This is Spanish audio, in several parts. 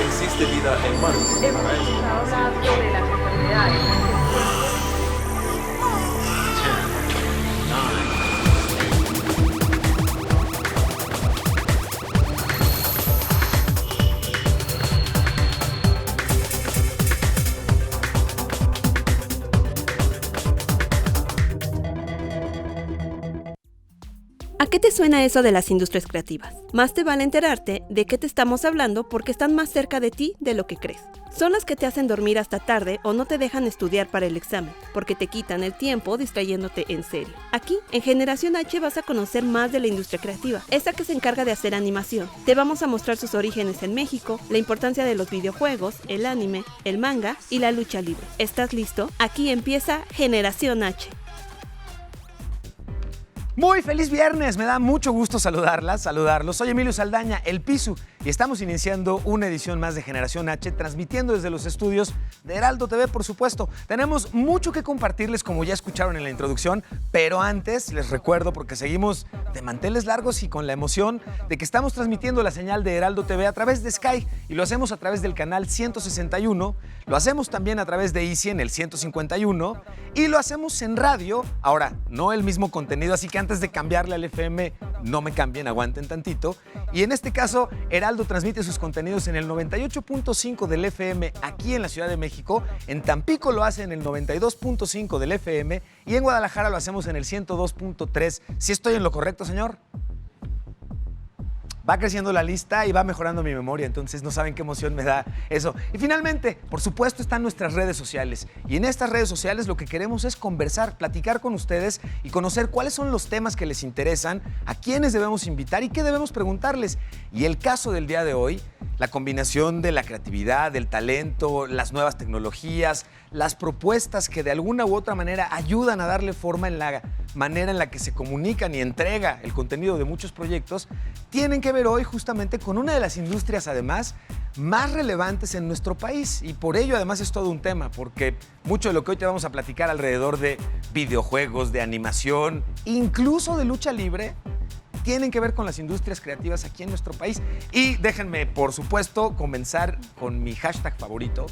Existe vida en Marte. Hemos estado hablando de las enfermedades. ¿A qué te suena eso de las industrias creativas? Más te vale enterarte de qué te estamos hablando porque están más cerca de ti de lo que crees. Son las que te hacen dormir hasta tarde o no te dejan estudiar para el examen, porque te quitan el tiempo distrayéndote en serio. Aquí, en Generación H, vas a conocer más de la industria creativa, esa que se encarga de hacer animación. Te vamos a mostrar sus orígenes en México, la importancia de los videojuegos, el anime, el manga y la lucha libre. ¿Estás listo? Aquí empieza Generación H. Muy feliz viernes, me da mucho gusto saludarlos. Soy Emilio Saldaña, el Pisu, y estamos iniciando una edición más de Generación H, transmitiendo desde los estudios de Heraldo TV, por supuesto. Tenemos mucho que compartirles, como ya escucharon en la introducción, pero antes les recuerdo, porque seguimos de manteles largos y con la emoción de que estamos transmitiendo la señal de Heraldo TV a través de Sky, y lo hacemos a través del canal 161, lo hacemos también a través de Easy en el 151, y lo hacemos en radio. Ahora, no el mismo contenido, así que antes de cambiarle al FM, no me cambien, aguanten tantito. Y en este caso, Heraldo transmite sus contenidos en el 98.5 del FM aquí en la Ciudad de México, en Tampico lo hace en el 92.5 del FM y en Guadalajara lo hacemos en el 102.3. ¿Sí estoy en lo correcto, señor? Va creciendo la lista y va mejorando mi memoria, entonces no saben qué emoción me da eso. Y finalmente, por supuesto, están nuestras redes sociales. Y en estas redes sociales lo que queremos es conversar, platicar con ustedes y conocer cuáles son los temas que les interesan, a quiénes debemos invitar y qué debemos preguntarles. Y el caso del día de hoy, la combinación de la creatividad, del talento, las nuevas tecnologías, las propuestas que de alguna u otra manera ayudan a darle forma en la manera en la que se comunican y entrega el contenido de muchos proyectos, tienen que ver hoy justamente con una de las industrias, además, más relevantes en nuestro país. Y por ello, además, es todo un tema, porque mucho de lo que hoy te vamos a platicar alrededor de videojuegos, de animación, incluso de lucha libre, tienen que ver con las industrias creativas aquí en nuestro país. Y déjenme, por supuesto, comenzar con mi hashtag favorito,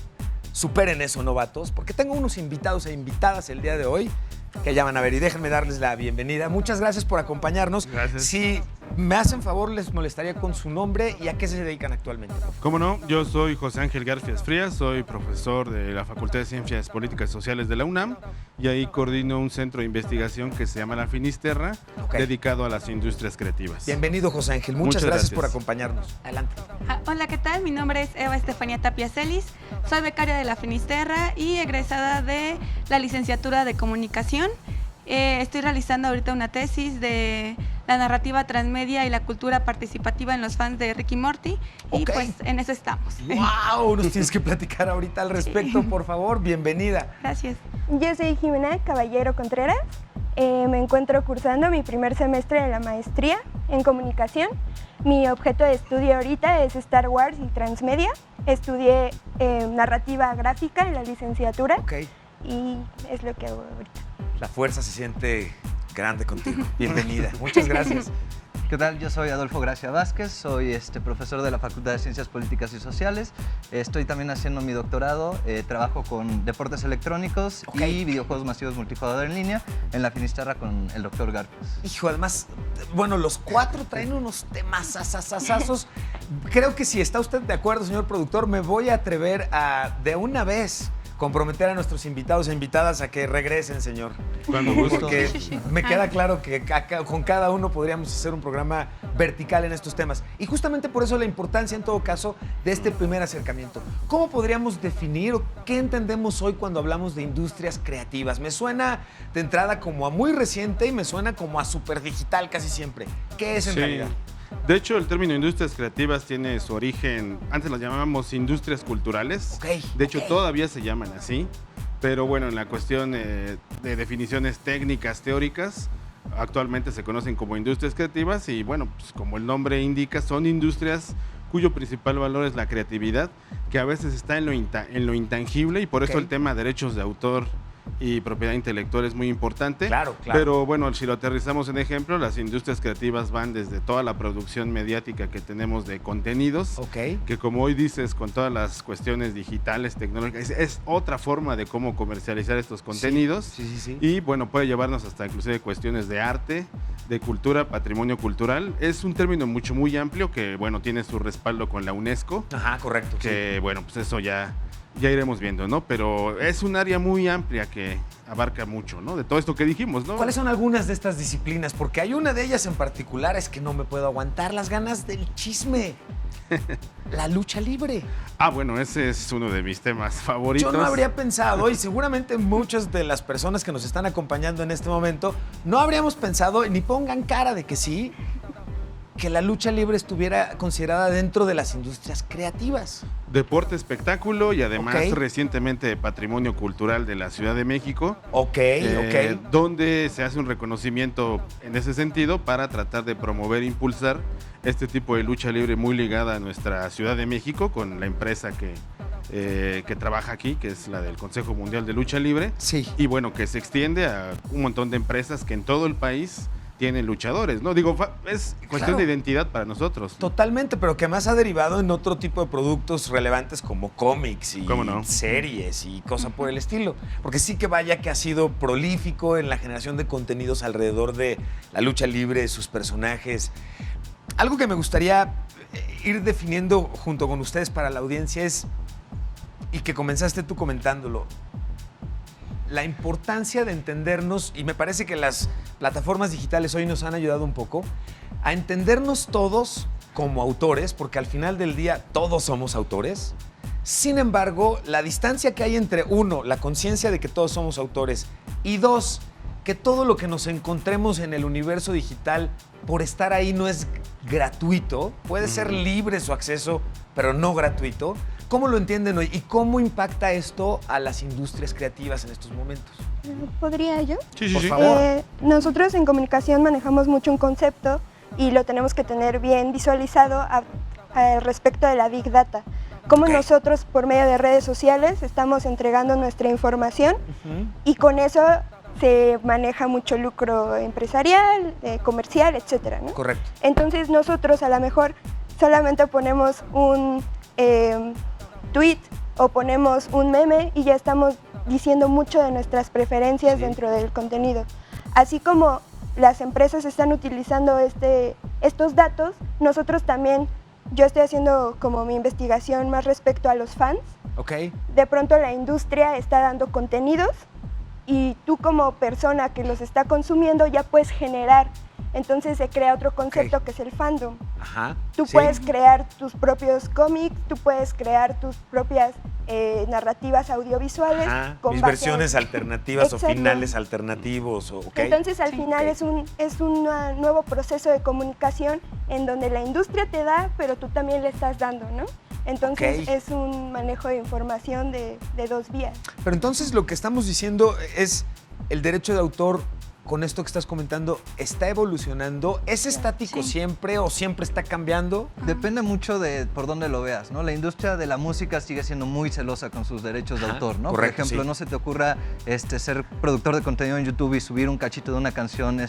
superen eso, novatos, porque tengo unos invitados e invitadas el día de hoy que ya van a ver, y déjenme darles la bienvenida. Muchas gracias por acompañarnos. Gracias. Si me hacen favor, les molestaría con su nombre y a qué se dedican actualmente. ¿Cómo no? Yo soy José Ángel Garfias Frías, soy profesor de la Facultad de Ciencias Políticas y Sociales de la UNAM y ahí coordino un centro de investigación que se llama La Finisterra, dedicado a las industrias creativas. Bienvenido, José Ángel. Muchas gracias por acompañarnos. Adelante. Hola, ¿qué tal? Mi nombre es Eva Estefanía Tapia Celis, soy becaria de La Finisterra y egresada de la licenciatura de Comunicación. Estoy realizando ahorita una tesis de la narrativa transmedia y la cultura participativa en los fans de Rick y Morty, y pues en eso estamos. ¡Wow! Nos tienes que platicar ahorita al respecto, por favor. Bienvenida. Gracias. Yo soy Jimena Caballero Contreras. Me encuentro cursando mi primer semestre de la maestría en comunicación. Mi objeto de estudio ahorita es Star Wars y transmedia. Estudié narrativa gráfica en la licenciatura y es lo que hago ahorita. La fuerza se siente grande contigo. Bienvenida. Muchas gracias. ¿Qué tal? Yo soy Adolfo Gracia Vázquez, soy profesor de la Facultad de Ciencias Políticas y Sociales. Estoy también haciendo mi doctorado, trabajo con deportes electrónicos y videojuegos masivos multijugador en línea en La Finisterra con el doctor Garfias. Hijo, además, bueno, los cuatro traen unos temas asasasazos. Creo que si está usted de acuerdo, señor productor, me voy a atrever a, de una vez, comprometer a nuestros invitados e invitadas a que regresen, señor. Cuando gusto. Porque me queda claro que con cada uno podríamos hacer un programa vertical en estos temas. Y justamente por eso la importancia, en todo caso, de este primer acercamiento. ¿Cómo podríamos definir o qué entendemos hoy cuando hablamos de industrias creativas? Me suena de entrada como a muy reciente y me suena como a súper digital casi siempre. ¿Qué es en realidad? De hecho, el término industrias creativas tiene su origen, antes las llamábamos industrias culturales. De hecho, todavía se llaman así, pero bueno, en la cuestión de definiciones técnicas, teóricas, actualmente se conocen como industrias creativas y bueno, pues como el nombre indica, son industrias cuyo principal valor es la creatividad, que a veces está en lo intangible y por eso el tema de derechos de autor y propiedad intelectual es muy importante. Claro. Pero bueno, si lo aterrizamos en ejemplo, las industrias creativas van desde toda la producción mediática que tenemos de contenidos, que como hoy dices, con todas las cuestiones digitales, tecnológicas, es otra forma de cómo comercializar estos contenidos. Sí. Y bueno, puede llevarnos hasta inclusive cuestiones de arte, de cultura, patrimonio cultural. Es un término muy amplio que, bueno, tiene su respaldo con la UNESCO. Ajá, correcto. Que, bueno, pues eso ya iremos viendo, ¿no? Pero es un área muy amplia que abarca mucho, ¿no? De todo esto que dijimos, ¿no? ¿Cuáles son algunas de estas disciplinas? Porque hay una de ellas en particular, es que no me puedo aguantar las ganas del chisme. La lucha libre. Bueno, ese es uno de mis temas favoritos. Yo no habría pensado, y seguramente muchas de las personas que nos están acompañando en este momento, no habríamos pensado, ni pongan cara de que sí, que la lucha libre estuviera considerada dentro de las industrias creativas. Deporte, espectáculo y además recientemente patrimonio cultural de la Ciudad de México. Donde se hace un reconocimiento en ese sentido para tratar de promover e impulsar este tipo de lucha libre muy ligada a nuestra Ciudad de México con la empresa que trabaja aquí, que es la del Consejo Mundial de Lucha Libre. Sí. Y bueno, que se extiende a un montón de empresas que en todo el país tienen luchadores, ¿no? Digo, es cuestión de identidad para nosotros. Totalmente, pero que más ha derivado en otro tipo de productos relevantes como cómics y series y cosas por el estilo. Porque sí que vaya que ha sido prolífico en la generación de contenidos alrededor de la lucha libre, sus personajes. Algo que me gustaría ir definiendo junto con ustedes para la audiencia es, y que comenzaste tú comentándolo, la importancia de entendernos, y me parece que las plataformas digitales hoy nos han ayudado un poco, a entendernos todos como autores, porque al final del día todos somos autores. Sin embargo, la distancia que hay entre, uno, la conciencia de que todos somos autores, y dos, que todo lo que nos encontremos en el universo digital, por estar ahí, no es gratuito, puede ser libre su acceso, pero no gratuito. ¿Cómo lo entienden hoy y cómo impacta esto a las industrias creativas en estos momentos? ¿Podría yo? Sí. Por favor. Nosotros en comunicación manejamos mucho un concepto y lo tenemos que tener bien visualizado respecto de la Big Data. Cómo nosotros, por medio de redes sociales, estamos entregando nuestra información y con eso se maneja mucho lucro empresarial, comercial, etcétera, ¿no? Correcto. Entonces nosotros a lo mejor solamente ponemos un tweet o ponemos un meme y ya estamos diciendo mucho de nuestras preferencias dentro del contenido. Así como las empresas están utilizando estos datos, nosotros también, yo estoy haciendo como mi investigación más respecto a los fans. De pronto la industria está dando contenidos y tú como persona que los está consumiendo ya puedes generar. Entonces se crea otro concepto que es el fandom. Tú puedes crear tus propios cómics, tú puedes crear tus propias narrativas audiovisuales. Mis versiones alternativas o finales alternativos. Entonces al final es un nuevo proceso de comunicación en donde la industria te da, pero tú también le estás dando, ¿no? Entonces es un manejo de información de dos vías. Pero entonces lo que estamos diciendo es el derecho de autor. Con esto que estás comentando, ¿está evolucionando? ¿Es estático siempre o siempre está cambiando? Depende mucho de por dónde lo veas, ¿no? La industria de la música sigue siendo muy celosa con sus derechos de autor, ¿no? Correcto, por ejemplo, no se te ocurra ser productor de contenido en YouTube y subir un cachito de una canción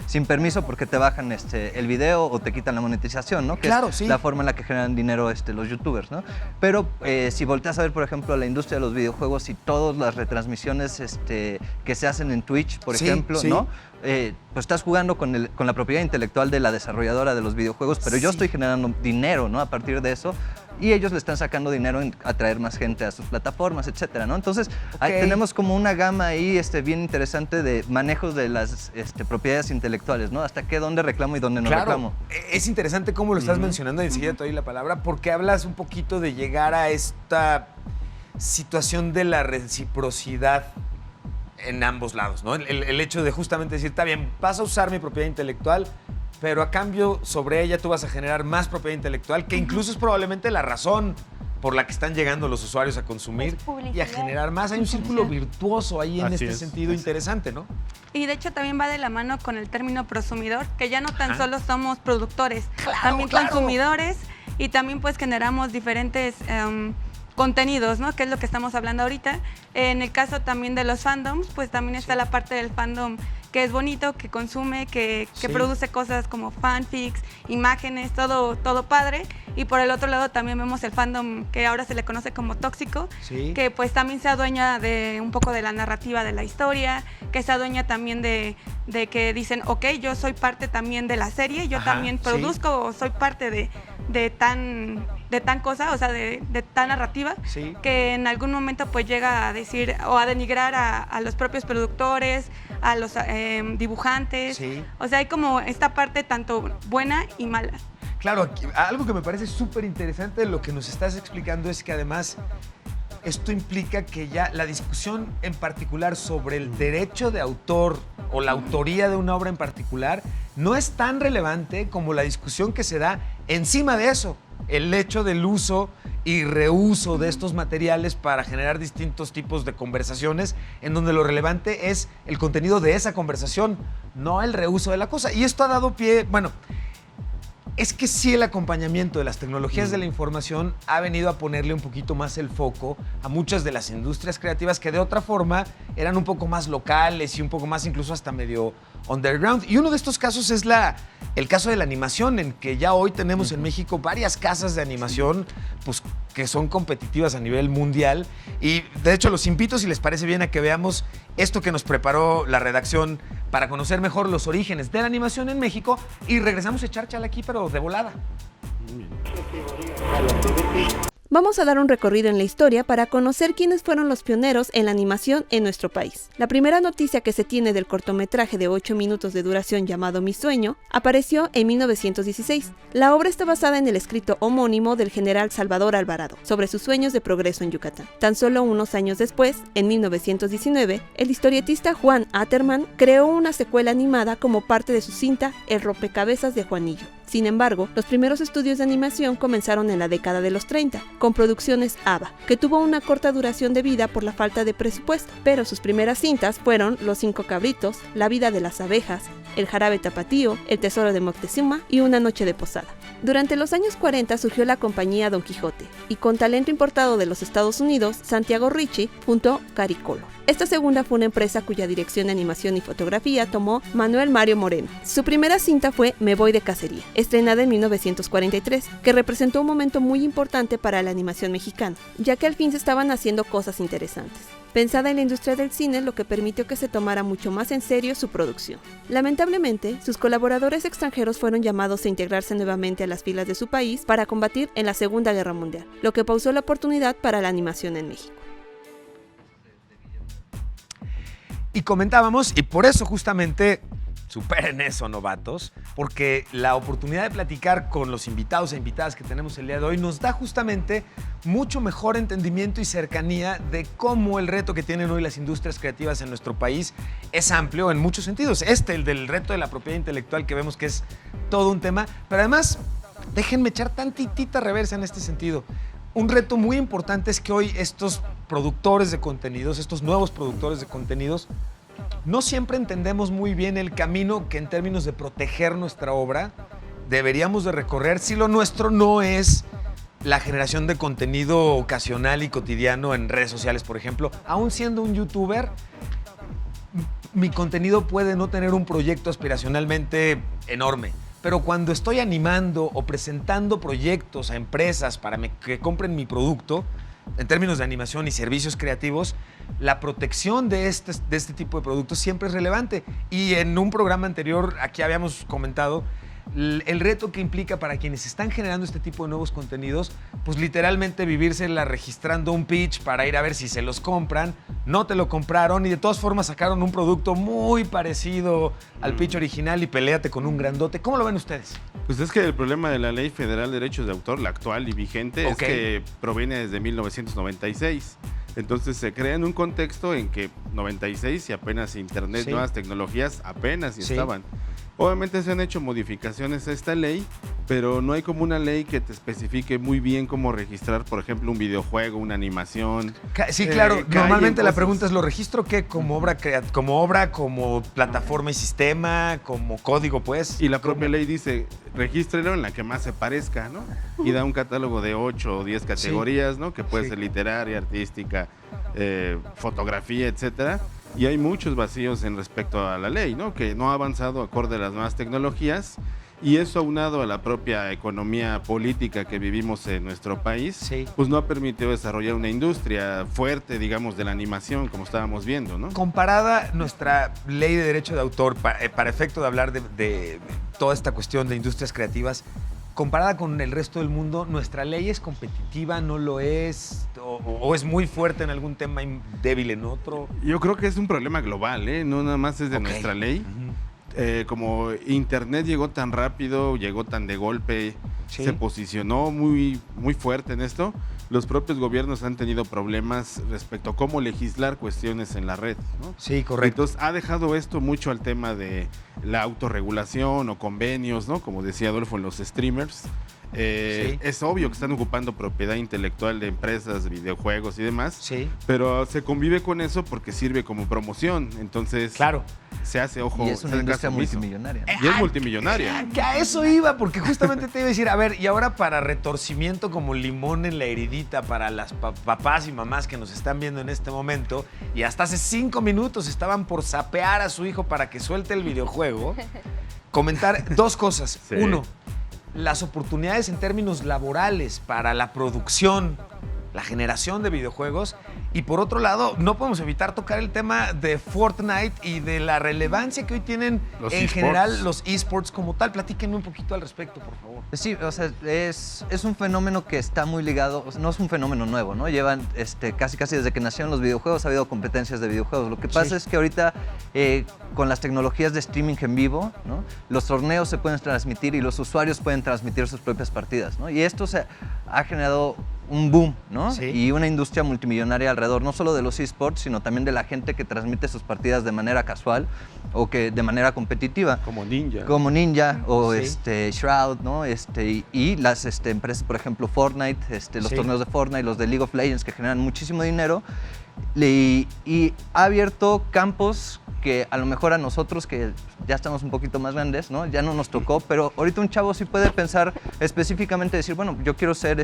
sin permiso porque te bajan el video o te quitan la monetización, ¿no? Que es la forma en la que generan dinero los youtubers, ¿no? Pero si volteas a ver, por ejemplo, la industria de los videojuegos y todas las retransmisiones que se hacen en Twitch, por ejemplo, ¿no? Pues estás jugando con la propiedad intelectual de la desarrolladora de los videojuegos, pero yo estoy generando dinero, ¿no? A partir de eso, y ellos le están sacando dinero en atraer más gente a sus plataformas, etcétera, ¿no? Entonces, tenemos como una gama ahí bien interesante de manejos de las propiedades intelectuales, ¿no? Hasta dónde reclamo y dónde no reclamo. Es interesante cómo lo estás mencionando y enseguida te doy la palabra, porque hablas un poquito de llegar a esta situación de la reciprocidad en ambos lados, ¿no? El hecho de justamente decir, está bien, vas a usar mi propiedad intelectual, pero a cambio sobre ella tú vas a generar más propiedad intelectual, que incluso es probablemente la razón por la que están llegando los usuarios a consumir y a generar más. Hay un círculo virtuoso ahí en sentido interesante, ¿no? Y de hecho también va de la mano con el término prosumidor, que ya no tan solo somos productores, también consumidores, y también pues generamos diferentes contenidos, ¿no? Que es lo que estamos hablando ahorita. En el caso también de los fandoms, pues también está la parte del fandom que es bonito, que consume, que produce cosas como fanfics, imágenes, todo padre. Y por el otro lado también vemos el fandom que ahora se le conoce como tóxico, que pues también se adueña de un poco de la narrativa de la historia, que se adueña también de que dicen, ok, yo soy parte también de la serie, yo también produzco o soy parte de tan cosa, o sea, de tan narrativa, que en algún momento pues llega a decir o a denigrar a los propios productores, a los dibujantes. O sea, hay como esta parte tanto buena y mala. Claro, algo que me parece súper interesante de lo que nos estás explicando es que además esto implica que ya la discusión en particular sobre el derecho de autor o la autoría de una obra en particular no es tan relevante como la discusión que se da encima de eso, el hecho del uso y reuso de estos materiales para generar distintos tipos de conversaciones, en donde lo relevante es el contenido de esa conversación, no el reuso de la cosa. Y esto ha dado pie, bueno, es que sí, el acompañamiento de las tecnologías de la información ha venido a ponerle un poquito más el foco a muchas de las industrias creativas que de otra forma eran un poco más locales y un poco más incluso hasta medio underground. Y uno de estos casos es el caso de la animación, en que ya hoy tenemos en México varias casas de animación pues, que son competitivas a nivel mundial. Y de hecho los invito, si les parece bien, a que veamos esto que nos preparó la redacción para conocer mejor los orígenes de la animación en México, y regresamos a echar chala aquí, pero de volada. Vamos a dar un recorrido en la historia para conocer quiénes fueron los pioneros en la animación en nuestro país. La primera noticia que se tiene del cortometraje de 8 minutos de duración llamado Mi Sueño apareció en 1916. La obra está basada en el escrito homónimo del general Salvador Alvarado sobre sus sueños de progreso en Yucatán. Tan solo unos años después, en 1919, el historietista Juan Aterman creó una secuela animada como parte de su cinta El rompecabezas de Juanillo. Sin embargo, los primeros estudios de animación comenzaron en la década de los 30, con Producciones Ava, que tuvo una corta duración de vida por la falta de presupuesto, pero sus primeras cintas fueron Los 5 cabritos, La vida de las abejas, El jarabe tapatío, El tesoro de Moctezuma y Una noche de posada. Durante los años 40 surgió la compañía Don Quijote, y con talento importado de los Estados Unidos, Santiago Ricci fundó Caricolor. Esta segunda fue una empresa cuya dirección de animación y fotografía tomó Manuel Mario Moreno. Su primera cinta fue Me voy de cacería, estrenada en 1943, que representó un momento muy importante para la animación mexicana, ya que al fin se estaban haciendo cosas interesantes. Pensada en la industria del cine, lo que permitió que se tomara mucho más en serio su producción. Lamentablemente, sus colaboradores extranjeros fueron llamados a integrarse nuevamente a las filas de su país para combatir en la Segunda Guerra Mundial, lo que pausó la oportunidad para la animación en México. Y comentábamos, y por eso justamente superen eso, novatos, porque la oportunidad de platicar con los invitados e invitadas que tenemos el día de hoy nos da justamente mucho mejor entendimiento y cercanía de cómo el reto que tienen hoy las industrias creativas en nuestro país es amplio en muchos sentidos. El del reto de la propiedad intelectual, que vemos que es todo un tema, pero además, déjenme echar tantitita reversa en este sentido. Un reto muy importante es que hoy estos productores de contenidos, estos nuevos productores de contenidos, no siempre entendemos muy bien el camino que en términos de proteger nuestra obra deberíamos de recorrer si lo nuestro no es la generación de contenido ocasional y cotidiano en redes sociales, por ejemplo. Aún siendo un youtuber, mi contenido puede no tener un proyecto aspiracionalmente enorme. Pero cuando estoy animando o presentando proyectos a empresas para que compren mi producto, en términos de animación y servicios creativos, la protección de este tipo de productos siempre es relevante. Y en un programa anterior, aquí habíamos comentado el reto que implica para quienes están generando este tipo de nuevos contenidos, pues literalmente vivírsela registrando un pitch para ir a ver si se los compran, no te lo compraron y de todas formas sacaron un producto muy parecido al pitch original y peléate con un grandote. ¿Cómo lo ven ustedes? Pues es que el problema de la Ley Federal de Derechos de Autor, la actual y vigente, es que proviene desde 1996. Entonces se crea en un contexto en que 96 y apenas Internet, nuevas tecnologías apenas estaban. Obviamente se han hecho modificaciones a esta ley pero no hay como una ley que te especifique muy bien cómo registrar, por ejemplo, un videojuego, una animación. Sí, claro. Callen Normalmente la cosas. pregunta es, ¿lo registro qué? ¿Como obra, como plataforma y sistema, como código, pues? Y la propia ley dice, regístrelo en la que más se parezca, ¿no? Y da un catálogo de 8 o 10 categorías, ¿no? Que puede ser literaria, artística, fotografía, etcétera. Y hay muchos vacíos en respecto a la ley, ¿no? Que no ha avanzado acorde a las nuevas tecnologías. Y eso aunado a la propia economía política que vivimos en nuestro país, pues no ha permitido desarrollar una industria fuerte, digamos, de la animación, como estábamos viendo, ¿no? Comparada nuestra ley de derecho de autor, para efecto de hablar de toda esta cuestión de industrias creativas, comparada con el resto del mundo, ¿nuestra ley es competitiva, no lo es? ¿O es muy fuerte en algún tema y débil en otro? Yo creo que es un problema global, ¿eh? No nada más es de nuestra ley. Como Internet llegó tan rápido, llegó tan de golpe, se posicionó muy, muy fuerte en esto, los propios gobiernos han tenido problemas respecto a cómo legislar cuestiones en la red, ¿no? Sí, correcto. Entonces ha dejado esto mucho al tema de la autorregulación o convenios, ¿no? Como decía Adolfo, en los streamers. Es obvio que están ocupando propiedad intelectual de empresas, de videojuegos y demás, pero se convive con eso porque sirve como promoción, entonces se hace ojo. Y es una industria multimillonaria. Y es multimillonaria. Que a eso iba, porque justamente te iba a decir, a ver, y ahora para retorcimiento como limón en la heridita para las papás y mamás que nos están viendo en este momento, y hasta hace 5 minutos estaban por sapear a su hijo para que suelte el videojuego, comentar 2 cosas. 1, las oportunidades en términos laborales para la producción, la generación de videojuegos. Y por otro lado, no podemos evitar tocar el tema de Fortnite y de la relevancia que hoy tienen en general los esports como tal. Platíquenme un poquito al respecto, por favor. Sí, o sea, es un fenómeno que está muy ligado, o sea, no es un fenómeno nuevo, ¿no? Llevan casi desde que nacieron los videojuegos ha habido competencias de videojuegos. Lo que pasa es que ahorita con las tecnologías de streaming en vivo, ¿no? Los torneos se pueden transmitir y los usuarios pueden transmitir sus propias partidas, ¿no? Y esto ha generado un boom, ¿no? Y una industria multimillonaria alrededor, no solo de los esports, sino también de la gente que transmite sus partidas de manera casual o que de manera competitiva. Como Ninja. Como Ninja o Shroud, ¿no? Y las empresas, por ejemplo, Fortnite, los torneos de Fortnite, los de League of Legends, que generan muchísimo dinero. Y ha abierto campos que a lo mejor a nosotros, que ya estamos un poquito más grandes, ¿no? Ya no nos tocó, pero ahorita un chavo sí puede pensar específicamente, decir, bueno, yo quiero ser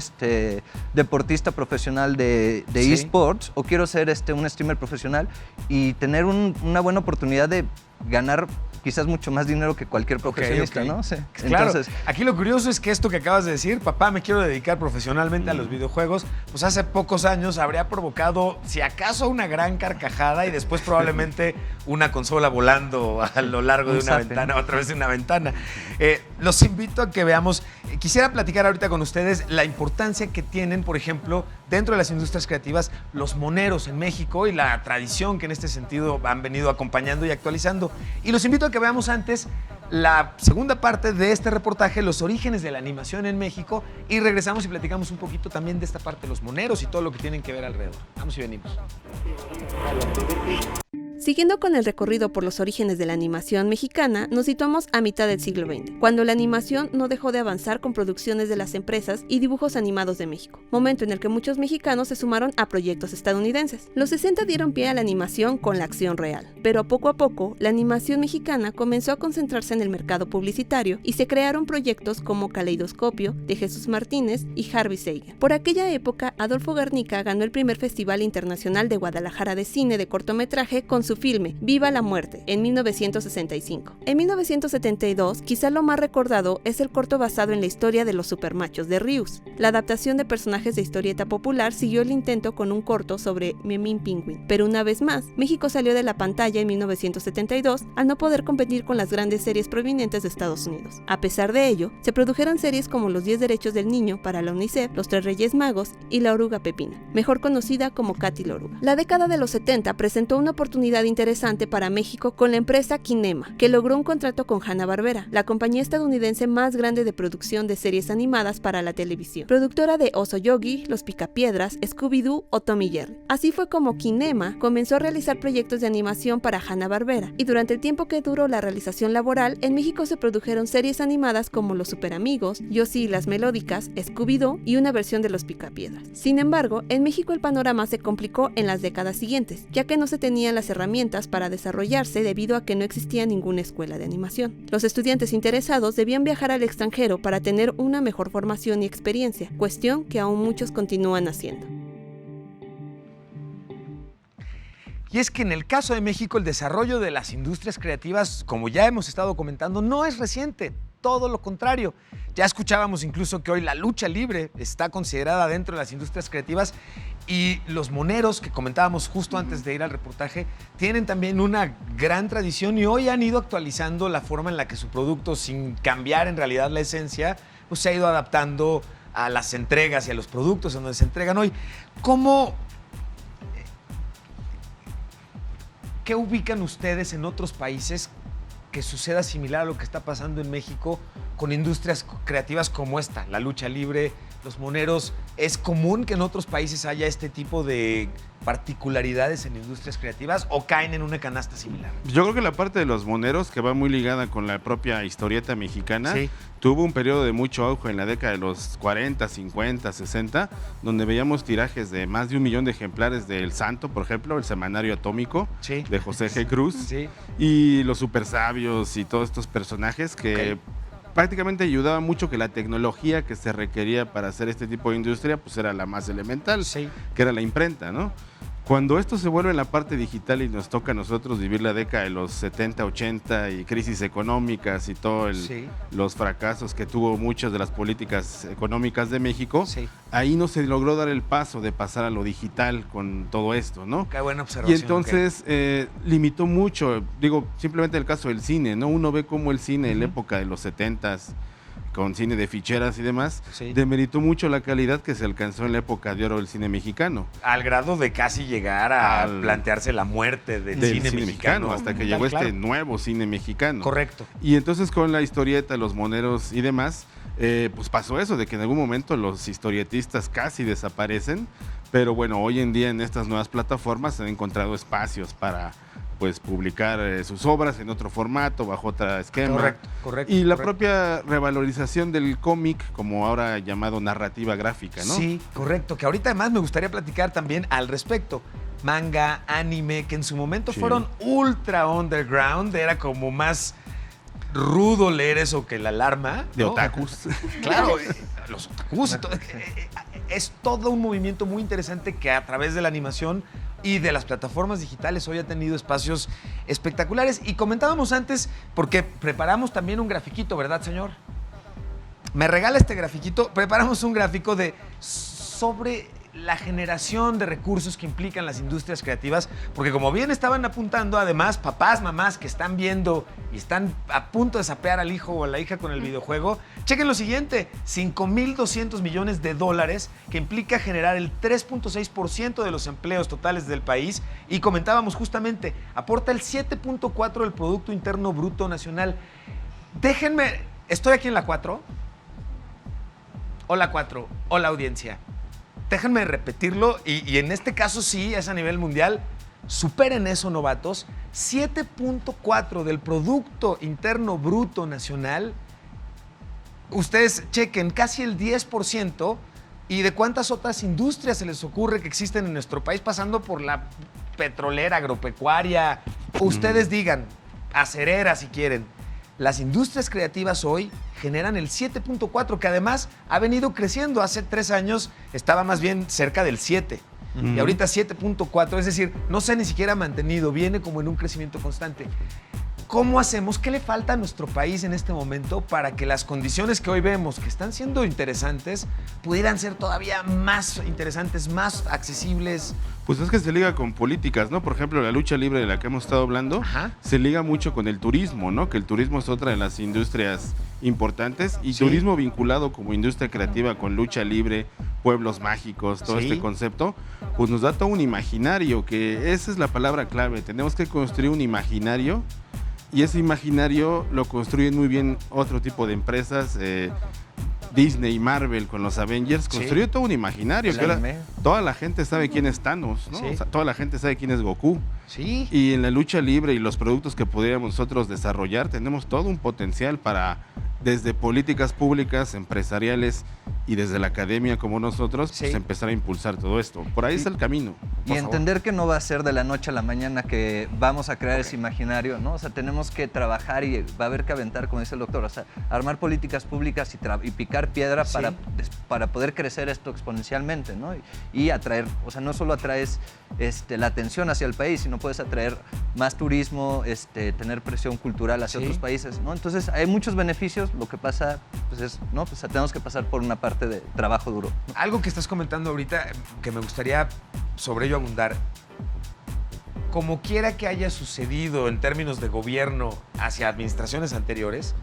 deportista profesional de esports, o quiero ser un streamer profesional y tener una buena oportunidad de ganar quizás mucho más dinero que cualquier profesionista, ¿no? Sí. Claro, entonces, aquí lo curioso es que esto que acabas de decir, papá, me quiero dedicar profesionalmente a los videojuegos, pues hace pocos años habría provocado, si acaso, una gran carcajada y después probablemente una consola volando a lo largo de una ventana, a través de una ventana. Los invito a que veamos, quisiera platicar ahorita con ustedes la importancia que tienen, por ejemplo, dentro de las industrias creativas, los moneros en México y la tradición que en este sentido han venido acompañando y actualizando. Y los invito a que veamos antes la segunda parte de este reportaje, los orígenes de la animación en México, y regresamos y platicamos un poquito también de esta parte de los moneros y todo lo que tienen que ver alrededor. Vamos y venimos. Siguiendo con el recorrido por los orígenes de la animación mexicana, nos situamos a mitad del siglo XX, cuando la animación no dejó de avanzar con producciones de las empresas y dibujos animados de México, momento en el que muchos mexicanos se sumaron a proyectos estadounidenses. Los 60 dieron pie a la animación con la acción real, pero poco a poco, la animación mexicana comenzó a concentrarse en el mercado publicitario y se crearon proyectos como Caleidoscopio, de Jesús Martínez y Harvey Seiger. Por aquella época, Adolfo Garnica ganó el primer Festival Internacional de Guadalajara de Cine de cortometraje con su filme Viva la Muerte en 1965. En 1972, quizá lo más recordado es el corto basado en la historia de los supermachos de Rius. La adaptación de personajes de historieta popular siguió el intento con un corto sobre Memín Pingüín, pero una vez más, México salió de la pantalla en 1972 al no poder competir con las grandes series provenientes de Estados Unidos. A pesar de ello, se produjeron series como Los 10 Derechos del Niño para la UNICEF, Los Tres Reyes Magos y La Oruga Pepina, mejor conocida como Katy la Oruga. La década de los 70 presentó una oportunidad interesante para México con la empresa Kinema, que logró un contrato con Hanna-Barbera, la compañía estadounidense más grande de producción de series animadas para la televisión, productora de Oso Yogi, Los Picapiedras, Scooby-Doo o Tom y Jerry. Así fue como Kinema comenzó a realizar proyectos de animación para Hanna-Barbera, y durante el tiempo que duró la realización laboral, en México se produjeron series animadas como Los Superamigos, Yoshi y las Melódicas, Scooby-Doo y una versión de Los Picapiedras. Sin embargo, en México el panorama se complicó en las décadas siguientes, ya que no se tenían las herramientas para desarrollarse debido a que no existía ninguna escuela de animación. Los estudiantes interesados debían viajar al extranjero para tener una mejor formación y experiencia, cuestión que aún muchos continúan haciendo. Y es que en el caso de México el desarrollo de las industrias creativas, como ya hemos estado comentando, no es reciente, todo lo contrario. Ya escuchábamos incluso que hoy la lucha libre está considerada dentro de las industrias creativas y los moneros que comentábamos justo antes de ir al reportaje tienen también una gran tradición y hoy han ido actualizando la forma en la que su producto, sin cambiar en realidad la esencia, pues se ha ido adaptando a las entregas y a los productos en donde se entregan hoy. ¿Qué ubican ustedes en otros países que suceda similar a lo que está pasando en México con industrias creativas como esta, la lucha libre, los moneros? ¿Es común que en otros países haya este tipo de particularidades en industrias creativas o caen en una canasta similar? Yo creo que la parte de los moneros, que va muy ligada con la propia historieta mexicana, sí, tuvo un periodo de mucho auge en la década de los 40, 50, 60, donde veíamos tirajes de más de 1 millón de ejemplares de El Santo, por ejemplo, el semanario atómico, sí, de José G. Cruz, sí, y los super sabios y todos estos personajes que prácticamente ayudaba mucho, que la tecnología que se requería para hacer este tipo de industria pues era la más elemental, sí, que era la imprenta, ¿no? Cuando esto se vuelve en la parte digital y nos toca a nosotros vivir la década de los 70, 80 y crisis económicas y todos los fracasos que tuvo muchas de las políticas económicas de México, ahí no se logró dar el paso de pasar a lo digital con todo esto, ¿no? Qué buena observación. Y entonces limitó mucho, digo, simplemente el caso del cine, ¿no? Uno ve cómo el cine en la época de los 70s, con cine de ficheras y demás, demeritó mucho la calidad que se alcanzó en la época de oro del cine mexicano. Al grado de casi llegar a plantearse la muerte del cine mexicano. Hasta que llegó este nuevo cine mexicano. Correcto. Y entonces con la historieta, los moneros y demás, pues pasó eso, de que en algún momento los historietistas casi desaparecen, pero bueno, hoy en día en estas nuevas plataformas se han encontrado espacios para pues publicar sus obras en otro formato, bajo otro esquema. Correcto. Y la propia revalorización del cómic, como ahora llamado narrativa gráfica, ¿no? Sí, correcto, que ahorita además me gustaría platicar también al respecto. Manga, anime, que en su momento fueron ultra underground, era como más rudo leer eso que la alarma, ¿no? De otakus. Claro, los otakus. Es todo un movimiento muy interesante que a través de la animación y de las plataformas digitales hoy ha tenido espacios espectaculares. Y comentábamos antes, porque preparamos también un grafiquito, ¿verdad, señor? Me regala este grafiquito. Preparamos un gráfico sobre la generación de recursos que implican las industrias creativas, porque como bien estaban apuntando, además, papás, mamás que están viendo y están a punto de sapear al hijo o a la hija con el videojuego, chequen lo siguiente: $5,200 millones que implica generar el 3.6% de los empleos totales del país, y comentábamos justamente, aporta el 7.4% del Producto Interno Bruto Nacional. Déjenme, estoy aquí en la 4. Hola 4, hola audiencia. Déjenme repetirlo, y en este caso sí, es a nivel mundial. Superen eso, novatos. 7.4% del Producto Interno Bruto Nacional. Ustedes chequen, casi el 10%. ¿Y de cuántas otras industrias se les ocurre que existen en nuestro país, pasando por la petrolera, agropecuaria? Ustedes digan, acerera si quieren. Las industrias creativas hoy generan el 7.4%, que además ha venido creciendo. Hace 3 años estaba más bien cerca del 7%. Y ahorita 7.4%, es decir, no se ha ni siquiera mantenido, viene como en un crecimiento constante. ¿Cómo hacemos? ¿Qué le falta a nuestro país en este momento para que las condiciones que hoy vemos, que están siendo interesantes, pudieran ser todavía más interesantes, más accesibles? Pues es que se liga con políticas, ¿no? Por ejemplo, la lucha libre de la que hemos estado hablando, se liga mucho con el turismo, ¿no? Que el turismo es otra de las industrias importantes y Sí. turismo vinculado como industria creativa con lucha libre, pueblos mágicos, todo Sí. este concepto, pues nos da todo un imaginario, que esa es la palabra clave. Tenemos que construir un imaginario y ese imaginario lo construyen muy bien otro tipo de empresas. Disney y Marvel con los Avengers Sí. construyó todo un imaginario. El Que ahora anime. toda la gente sabe quién es Thanos, ¿no? Sí. O sea, toda la gente sabe quién es Goku. Sí. Y en la lucha libre y los productos que pudiéramos nosotros desarrollar, tenemos todo un potencial para, desde políticas públicas, empresariales y desde la academia como nosotros, Sí. pues empezar a impulsar todo esto. Por ahí está el camino. Y entender que no va a ser de la noche a la mañana que vamos a crear ese imaginario, ¿no? O sea, tenemos que trabajar y va a haber que aventar, como dice el doctor, o sea, armar políticas públicas y picar piedra Sí. para poder crecer esto exponencialmente, ¿no? Y atraer, o sea, no solo atraes la atención hacia el país, sino puedes atraer más turismo, tener presión cultural hacia Sí. otros países, ¿no? Entonces, hay muchos beneficios, lo que pasa, pues es, ¿no? Pues tenemos que pasar por una parte de trabajo duro. Algo que estás comentando ahorita que me gustaría sobre ello abundar. Como quiera que haya sucedido en términos de gobierno hacia administraciones anteriores,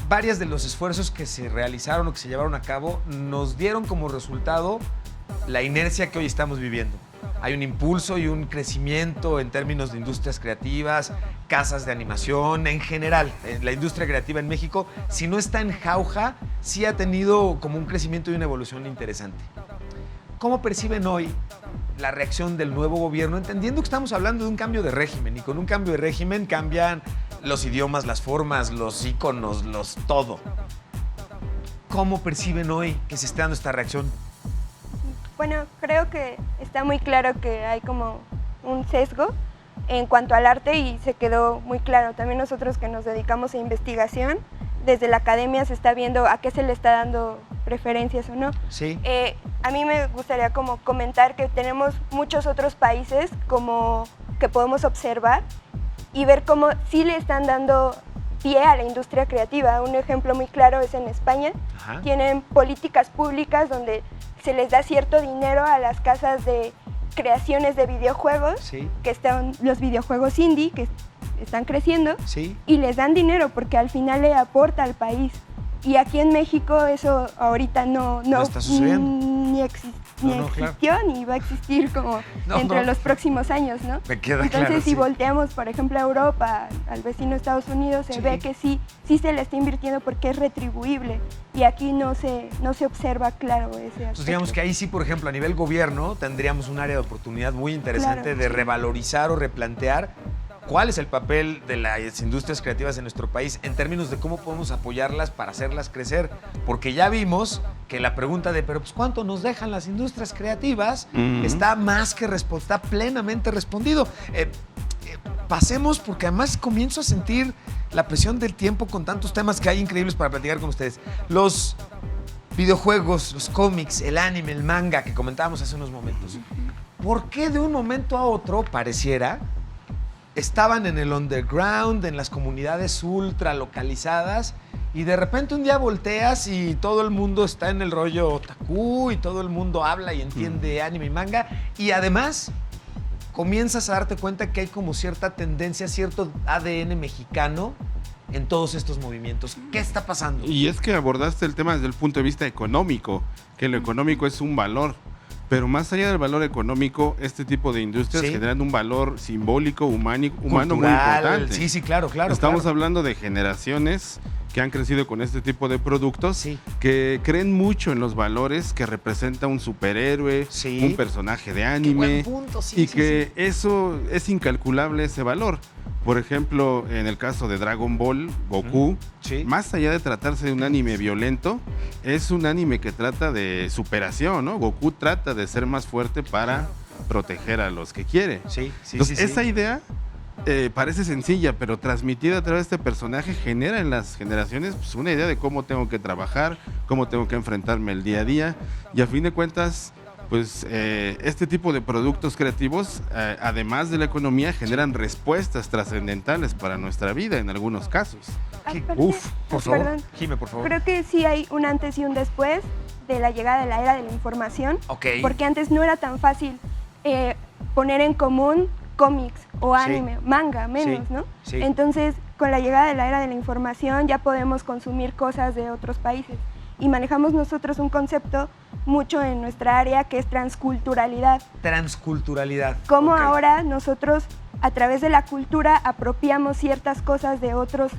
varios de los esfuerzos que se realizaron o que se llevaron a cabo nos dieron como resultado la inercia que hoy estamos viviendo. Hay un impulso y un crecimiento en términos de industrias creativas, casas de animación, en general. La industria creativa en México, si no está en jauja, sí ha tenido como un crecimiento y una evolución interesante. ¿Cómo perciben hoy la reacción del nuevo gobierno, entendiendo que estamos hablando de un cambio de régimen y con un cambio de régimen cambian los idiomas, las formas, los íconos, todo? ¿Cómo perciben hoy que se está dando esta reacción? Bueno, creo que está muy claro que hay como un sesgo en cuanto al arte y se quedó muy claro. También nosotros que nos dedicamos a investigación, desde la academia se está viendo a qué se le está dando preferencias o no. Sí. A mí me gustaría como comentar que tenemos muchos otros países como que podemos observar y ver cómo sí le están dando pie a la industria creativa. Un ejemplo muy claro es en España. Ajá. Tienen políticas públicas donde se les da cierto dinero a las casas de creaciones de videojuegos, Sí. que están los videojuegos indie, que están creciendo, Sí. y les dan dinero porque al final le aporta al país. Y aquí en México eso ahorita no está sucediendo. ni No, claro. existió ni va a existir como No, entre no. los próximos años, ¿no? Me queda Entonces, claro, si sí. volteamos, por ejemplo, a Europa, al vecino Estados Unidos, se Sí. ve que sí se le está invirtiendo porque es retribuible. Y aquí no se observa claro ese aspecto. Entonces, digamos que ahí sí, por ejemplo, a nivel gobierno, tendríamos un área de oportunidad muy interesante Claro, de sí. revalorizar o replantear cuál es el papel de las industrias creativas en nuestro país en términos de cómo podemos apoyarlas para hacerlas crecer. Porque ya vimos que la pregunta de, pero pues, ¿cuánto nos dejan las industrias creativas? Ujú. Está más que está plenamente respondido. Pasemos, porque además comienzo a sentir la presión del tiempo con tantos temas que hay increíbles para platicar con ustedes. Los videojuegos, los cómics, el anime, el manga que comentábamos hace unos momentos. ¿Por qué de un momento a otro pareciera estaban en el underground, en las comunidades ultra localizadas, y de repente un día volteas y todo el mundo está en el rollo otaku y todo el mundo habla y entiende anime y manga, y además comienzas a darte cuenta que hay como cierta tendencia, cierto ADN mexicano en todos estos movimientos? ¿Qué está pasando? Y es que abordaste el tema desde el punto de vista económico, que lo económico es un valor. Pero más allá del valor económico, este tipo de industrias Sí. generan un valor simbólico, humano muy Cultural, importante. Sí, claro. Estamos claro. hablando de generaciones que han crecido con este tipo de productos, Sí. que creen mucho en los valores que representa un superhéroe, Sí. un personaje de Qué anime, buen punto, sí, y sí, que eso es incalculable, ese valor. Por ejemplo, en el caso de Dragon Ball, Goku, Sí. más allá de tratarse de un anime violento, es un anime que trata de superación, ¿no? Goku trata de ser más fuerte para proteger a los que quiere. Sí. Entonces, esa idea parece sencilla, pero transmitida a través de este personaje genera en las generaciones pues, una idea de cómo tengo que trabajar, cómo tengo que enfrentarme el día a día, y a fin de cuentas, pues este tipo de productos creativos, además de la economía, generan respuestas trascendentales para nuestra vida en algunos casos. Por favor. Perdón. Jime, por favor. Creo que sí hay un antes y un después de la llegada de la era de la información. Ok. Porque antes no era tan fácil poner en común cómics o Sí. anime, manga menos, Sí, ¿no? sí. Entonces, con la llegada de la era de la información ya podemos consumir cosas de otros países y manejamos nosotros un concepto mucho en nuestra área que es transculturalidad. Transculturalidad. Cómo Ok. ahora nosotros a través de la cultura apropiamos ciertas cosas de otras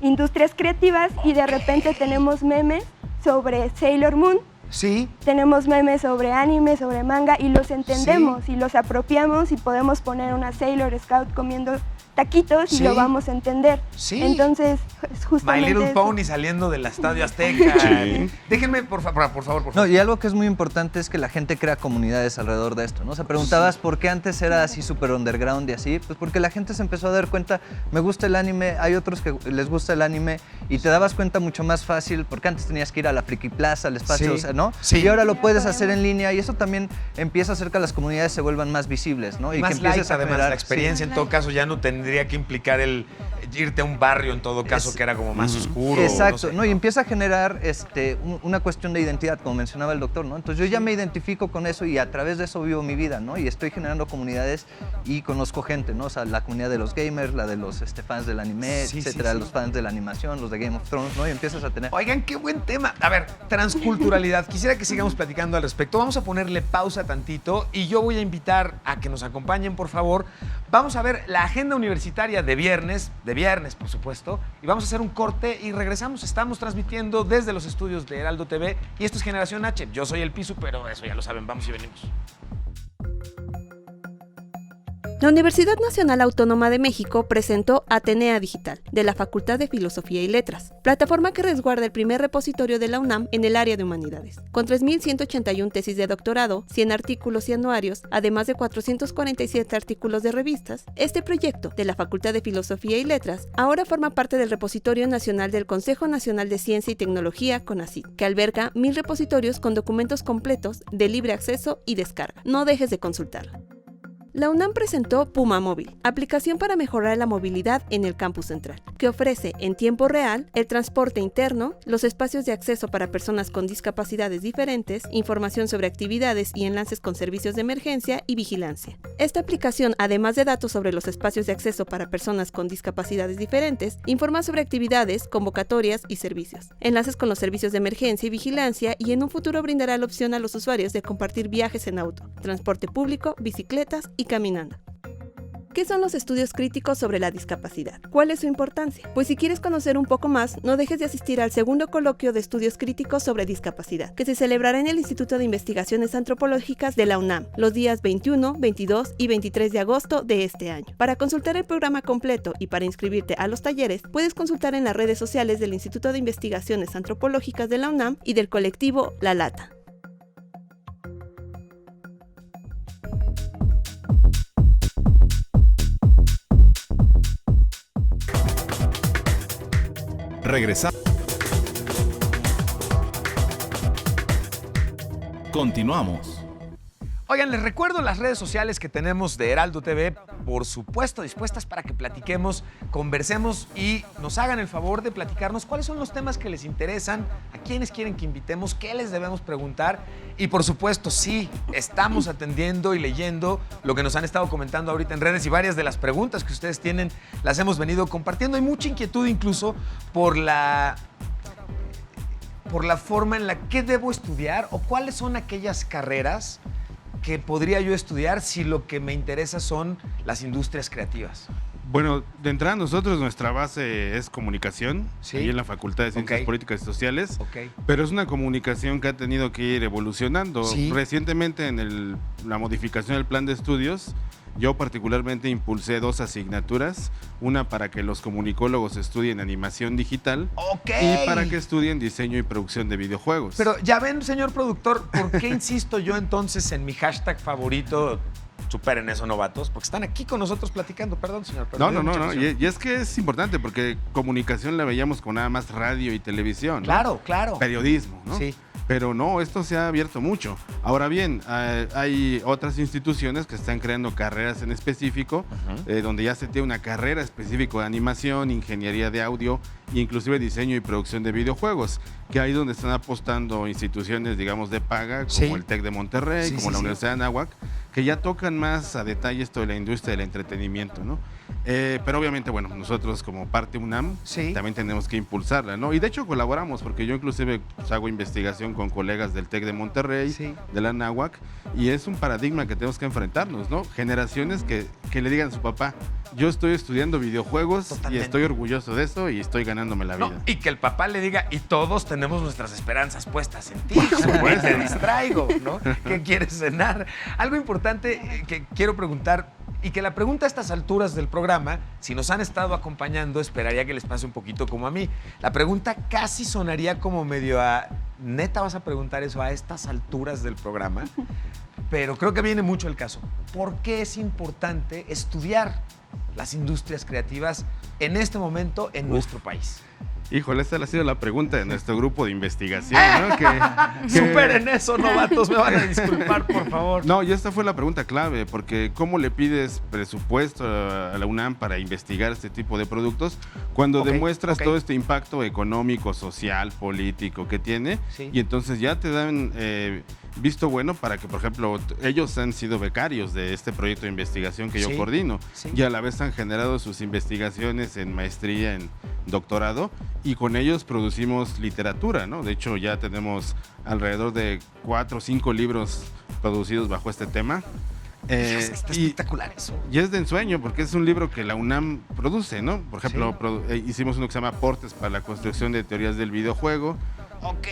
industrias creativas y de repente tenemos memes sobre Sailor Moon, Sí, tenemos memes sobre anime, sobre manga y los entendemos y los apropiamos y podemos poner una Sailor Scout comiendo taquitos y Sí. lo vamos a entender. Sí. Entonces, My justamente Little eso. Pony saliendo del Estadio Azteca. Sí. Déjenme, por favor. No, y algo que es muy importante es que la gente crea comunidades alrededor de esto, ¿no? O sea, preguntabas por qué antes era así súper underground y así, pues porque la gente se empezó a dar cuenta, me gusta el anime, hay otros que les gusta el anime, y te dabas cuenta mucho más fácil, porque antes tenías que ir a la Friki Plaza, al espacio, Sí. o sea, ¿no? Sí. Y ahora lo Ya puedes podemos. hacer en línea, y eso también empieza a hacer que las comunidades se vuelvan más visibles, ¿no? Y Más que empieces light, a además, generar... la experiencia en todo caso ya no tendría que implicar el irte a un barrio en todo caso que era como más oscuro. Exacto, no sé. ¿no? Y empieza a generar una cuestión de identidad, como mencionaba el doctor, ¿no? Entonces yo ya me identifico con eso y a través de eso vivo mi vida, ¿no? Y estoy generando comunidades y conozco gente, ¿no? O sea, la comunidad de los gamers, la de los fans del anime, Sí, etcétera, sí, sí. los fans de la animación, los de Game of Thrones, ¿no? Y empiezas a tener... Oigan, qué buen tema. A ver, transculturalidad. Quisiera que sigamos platicando al respecto. Vamos a ponerle pausa tantito y yo voy a invitar a que nos acompañen, por favor. Vamos a ver la agenda universitaria de viernes, por supuesto, y vamos a hacer un corte y regresamos. Estamos transmitiendo desde los estudios de Heraldo TV y esto es Generación H. Yo soy el Pisu, pero eso ya lo saben. Vamos y venimos. La Universidad Nacional Autónoma de México presentó Atenea Digital, de la Facultad de Filosofía y Letras, plataforma que resguarda el primer repositorio de la UNAM en el área de humanidades. Con 3.181 tesis de doctorado, 100 artículos y anuarios, además de 447 artículos de revistas, este proyecto de la Facultad de Filosofía y Letras ahora forma parte del Repositorio Nacional del Consejo Nacional de Ciencia y Tecnología, CONACYT, que alberga 1000 repositorios con documentos completos de libre acceso y descarga. No dejes de consultarlo. La UNAM presentó Puma Móvil, aplicación para mejorar la movilidad en el campus central, que ofrece en tiempo real el transporte interno, los espacios de acceso para personas con discapacidades diferentes, información sobre actividades y enlaces con servicios de emergencia y vigilancia. Esta aplicación, además de datos sobre los espacios de acceso para personas con discapacidades diferentes, informa sobre actividades, convocatorias y servicios, enlaces con los servicios de emergencia y vigilancia, y en un futuro brindará la opción a los usuarios de compartir viajes en auto, transporte público, bicicletas y caminando. ¿Qué son los estudios críticos sobre la discapacidad? ¿Cuál es su importancia? Pues si quieres conocer un poco más, no dejes de asistir al segundo coloquio de estudios críticos sobre discapacidad, que se celebrará en el Instituto de Investigaciones Antropológicas de la UNAM, los días 21, 22 y 23 de agosto de este año. Para consultar el programa completo y para inscribirte a los talleres, puedes consultar en las redes sociales del Instituto de Investigaciones Antropológicas de la UNAM y del colectivo La Lata. Regresamos. Continuamos. Oigan, les recuerdo las redes sociales que tenemos de Heraldo TV, por supuesto, dispuestas para que platiquemos, conversemos y nos hagan el favor de platicarnos cuáles son los temas que les interesan, a quiénes quieren que invitemos, qué les debemos preguntar y, por supuesto, sí, estamos atendiendo y leyendo lo que nos han estado comentando ahorita en redes y varias de las preguntas que ustedes tienen las hemos venido compartiendo. Hay mucha inquietud incluso por la forma en la que debo estudiar o cuáles son aquellas carreras que podría yo estudiar si lo que me interesa son las industrias creativas. Bueno, de entrada nosotros nuestra base es comunicación, Sí. ahí en la Facultad de Ciencias Ok. Políticas y Sociales, Ok. pero es una comunicación que ha tenido que ir evolucionando. Sí. Recientemente en la modificación del plan de estudios, yo particularmente impulsé 2 asignaturas, una para que los comunicólogos estudien animación digital Ok. y para que estudien diseño y producción de videojuegos. Pero ya ven, señor productor, ¿por qué insisto yo entonces en mi hashtag favorito? Superen eso, novatos, porque están aquí con nosotros platicando. Perdón, señor. pero me dio mucha No. emoción. Y es que es importante porque comunicación la veíamos con nada más radio y televisión, ¿no? Claro, claro. Periodismo, ¿no? Sí. Pero no, esto se ha abierto mucho. Ahora bien, hay otras instituciones que están creando carreras en específico, donde ya se tiene una carrera específica de animación, ingeniería de audio, inclusive diseño y producción de videojuegos. que ahí donde están apostando instituciones, digamos, de paga, como el TEC de Monterrey, como la Universidad de Anáhuac, que ya tocan más a detalle esto de la industria del entretenimiento, ¿no? Pero obviamente, bueno, nosotros como parte UNAM también tenemos que impulsarla, ¿no? Y de hecho colaboramos, porque yo inclusive pues, hago investigación con colegas del TEC de Monterrey, de la Anáhuac, y es un paradigma que tenemos que enfrentarnos, ¿no? Generaciones que le digan a su papá, yo estoy estudiando videojuegos y estoy orgulloso de eso y estoy ganándome la vida. Y que el papá le diga, y todos tenemos nuestras esperanzas puestas en ti. Te distraigo, ¿no? ¿Qué quieres cenar? Algo importante que quiero preguntar, y que la pregunta a estas alturas del programa, si nos han estado acompañando, esperaría que les pase un poquito como a mí. La pregunta casi sonaría como medio a, ¿neta vas a preguntar eso a estas alturas del programa? Pero creo que viene mucho el caso. ¿Por qué es importante estudiar las industrias creativas en este momento en nuestro país? Híjole, esta ha sido la pregunta de nuestro grupo de investigación, ¿no? Superen eso, novatos, me van a disculpar, por favor. No, y esta fue la pregunta clave, porque ¿cómo le pides presupuesto a la UNAM para investigar este tipo de productos cuando demuestras todo este impacto económico, social, político que tiene? Y entonces ya te dan visto bueno para que, por ejemplo, ellos han sido becarios de este proyecto de investigación que yo coordino y a la vez han generado sus investigaciones en maestría, en doctorado, y con ellos producimos literatura, ¿no? De hecho, ya tenemos alrededor de 4 o 5 libros producidos bajo este tema. Está espectacular eso. Y es de ensueño, porque es un libro que la UNAM produce, ¿no? Por ejemplo, hicimos uno que se llama Aportes para la construcción de teorías del videojuego,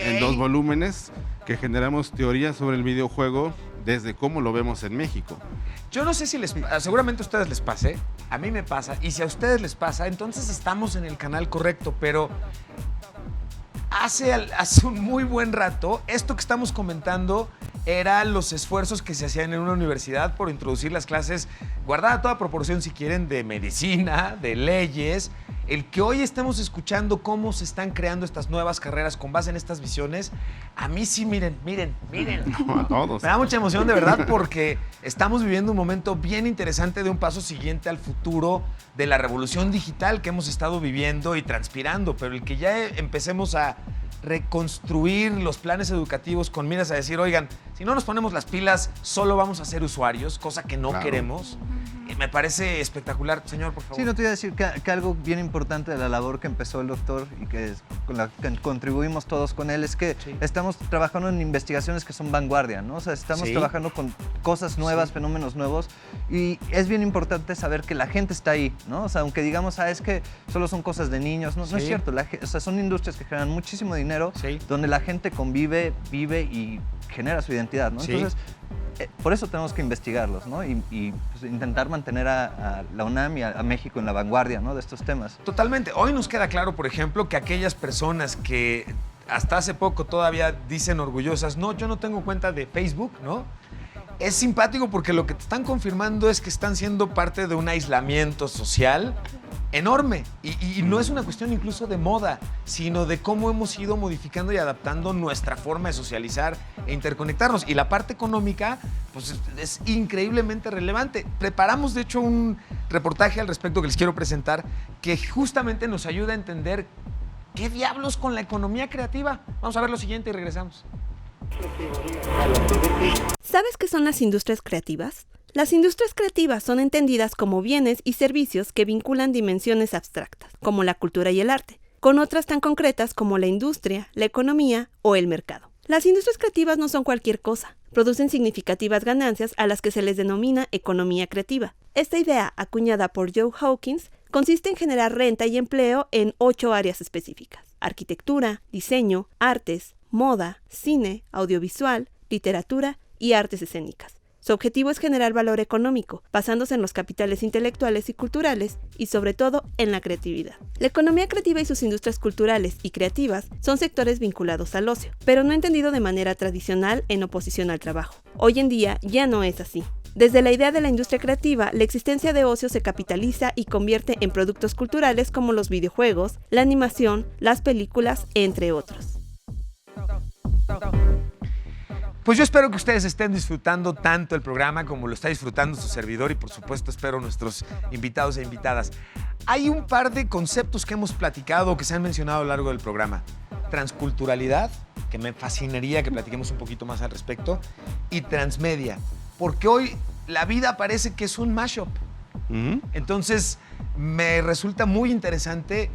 en 2 volúmenes, que generamos teorías sobre el videojuego desde cómo lo vemos en México. Yo no sé si seguramente a ustedes les pase, a mí me pasa, y si a ustedes les pasa, entonces estamos en el canal correcto, pero hace un muy buen rato, esto que estamos comentando eran los esfuerzos que se hacían en una universidad por introducir las clases, guardada toda proporción si quieren, de medicina, de leyes. El que hoy estemos escuchando cómo se están creando estas nuevas carreras con base en estas visiones, a mí sí, miren. No, a todos. Me da mucha emoción, de verdad, porque estamos viviendo un momento bien interesante de un paso siguiente al futuro de la revolución digital que hemos estado viviendo y transpirando, pero el que ya empecemos a reconstruir los planes educativos con miras a decir, oigan, si no nos ponemos las pilas, solo vamos a ser usuarios, cosa que no queremos. Me parece espectacular. Señor, por favor. Sí, no te iba a decir que algo bien importante de la labor que empezó el doctor y con la que contribuimos todos con él es que estamos trabajando en investigaciones que son vanguardia, ¿no? O sea, estamos trabajando con cosas nuevas, fenómenos nuevos, y es bien importante saber que la gente está ahí, ¿no? O sea, aunque digamos, es que solo son cosas de niños, no es cierto. O sea, son industrias que generan muchísimo dinero, donde la gente convive, vive y genera su identidad, ¿no? Entonces, por eso tenemos que investigarlos, ¿no? Y pues, intentar mantener a la UNAM y a México en la vanguardia, ¿no? De estos temas. Totalmente. Hoy nos queda claro, por ejemplo, que aquellas personas que hasta hace poco todavía dicen orgullosas, no, yo no tengo cuenta de Facebook, ¿no? Es simpático porque lo que te están confirmando es que están siendo parte de un aislamiento social enorme. Y no es una cuestión incluso de moda, sino de cómo hemos ido modificando y adaptando nuestra forma de socializar e interconectarnos. Y la parte económica, pues es increíblemente relevante. Preparamos, de hecho, un reportaje al respecto que les quiero presentar, que justamente nos ayuda a entender qué diablos con la economía creativa. Vamos a ver lo siguiente y regresamos. ¿Sabes qué son las industrias creativas? Las industrias creativas son entendidas como bienes y servicios que vinculan dimensiones abstractas, como la cultura y el arte, con otras tan concretas como la industria, la economía o el mercado. Las industrias creativas no son cualquier cosa, producen significativas ganancias a las que se les denomina economía creativa. Esta idea, acuñada por Joe Hawkins, consiste en generar renta y empleo en 8 áreas específicas: arquitectura, diseño, artes, moda, cine, audiovisual, literatura y artes escénicas. Su objetivo es generar valor económico, basándose en los capitales intelectuales y culturales y sobre todo en la creatividad. La economía creativa y sus industrias culturales y creativas son sectores vinculados al ocio, pero no entendido de manera tradicional en oposición al trabajo. Hoy en día ya no es así. Desde la idea de la industria creativa, la existencia de ocio se capitaliza y convierte en productos culturales como los videojuegos, la animación, las películas, entre otros. Pues yo espero que ustedes estén disfrutando tanto el programa como lo está disfrutando su servidor y por supuesto espero nuestros invitados e invitadas. Hay un par de conceptos que hemos platicado, que se han mencionado a lo largo del programa. Transculturalidad, que me fascinaría que platiquemos un poquito más al respecto, y transmedia, porque hoy la vida parece que es un mashup. Entonces, me resulta muy interesante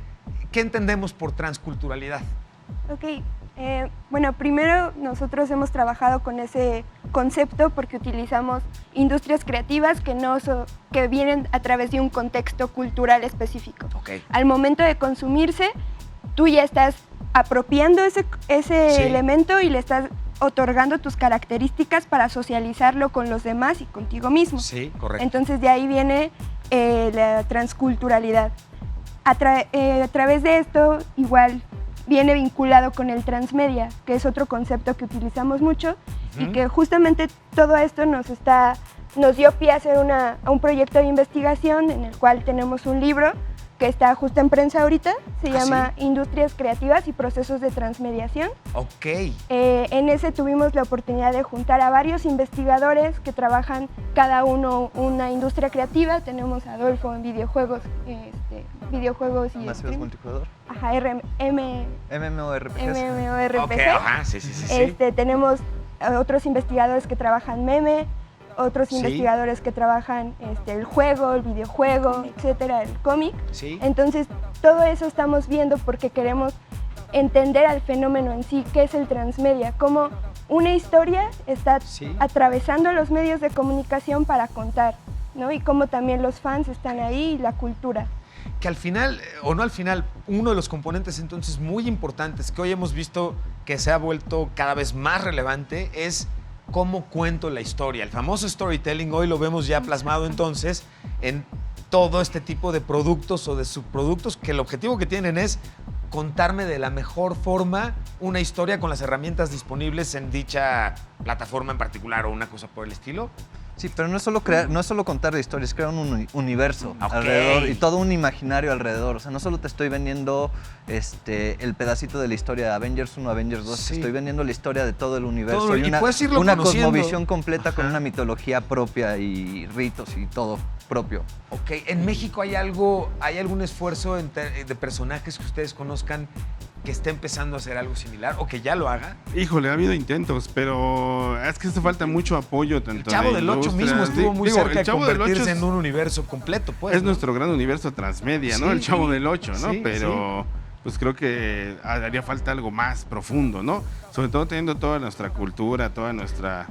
qué entendemos por transculturalidad. Ok, bueno, primero nosotros hemos trabajado con ese concepto porque utilizamos industrias creativas que vienen a través de un contexto cultural específico. Okay. Al momento de consumirse, tú ya estás apropiando ese elemento y le estás otorgando tus características para socializarlo con los demás y contigo mismo. Sí, correcto. Entonces de ahí viene la transculturalidad. A través de esto, igual viene vinculado con el transmedia, que es otro concepto que utilizamos mucho y que justamente todo esto nos dio pie a hacer un proyecto de investigación en el cual tenemos un libro que está justo en prensa ahorita, se llama ¿sí? Industrias Creativas y Procesos de Transmediación. Ok. En ese tuvimos la oportunidad de juntar a varios investigadores que trabajan cada uno una industria creativa. Tenemos a Adolfo en videojuegos y Masivos multijugador. Ajá, MMORPGs. MMORPG. Ok, ajá, sí. Tenemos a otros investigadores que trabajan meme, otros investigadores que trabajan el juego, el videojuego, etcétera, el cómic. Sí. Entonces, todo eso estamos viendo porque queremos entender al fenómeno en sí, qué es el transmedia, cómo una historia está atravesando los medios de comunicación para contar, ¿no? Y cómo también los fans están ahí y la cultura. Que al final, o no al final, uno de los componentes entonces muy importantes que hoy hemos visto que se ha vuelto cada vez más relevante es cómo cuento la historia. El famoso storytelling hoy lo vemos ya plasmado entonces en todo este tipo de productos o de subproductos que el objetivo que tienen es contarme de la mejor forma una historia con las herramientas disponibles en dicha plataforma en particular o una cosa por el estilo. Sí, pero no es solo contar la historia, es crear un universo alrededor y todo un imaginario alrededor. O sea, no solo te estoy vendiendo el pedacito de la historia de Avengers 1, Avengers 2, te estoy vendiendo la historia de todo el universo. Y puedes irlo una conociendo. cosmovisión completa con una mitología propia y ritos y todo propio. Ok, ¿en México hay algún esfuerzo de personajes que ustedes conozcan que esté empezando a hacer algo similar o que ya lo haga? Híjole, ha habido intentos, pero es que hace falta mucho apoyo tanto. El Chavo del 8 mismo estuvo muy cerca de convertirse en un universo completo, pues. Es nuestro gran universo transmedia, ¿no? El Chavo del 8, ¿no? Sí, pero pues creo que haría falta algo más profundo, ¿no? Sobre todo teniendo toda nuestra cultura, toda nuestra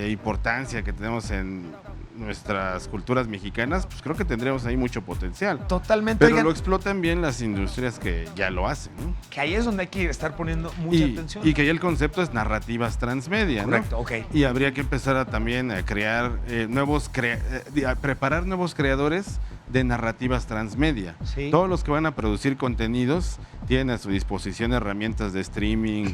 importancia que tenemos en nuestras culturas mexicanas, pues creo que tendríamos ahí mucho potencial. Totalmente. Pero oigan, lo explotan bien las industrias que ya lo hacen, ¿no? que ahí es donde hay que estar poniendo mucha atención. Y que ya el concepto es narrativas transmedia, correcto, ¿no? ok. Y habría que empezar también a crear a preparar nuevos creadores de narrativas transmedia. Sí. Todos los que van a producir contenidos tienen a su disposición herramientas de streaming,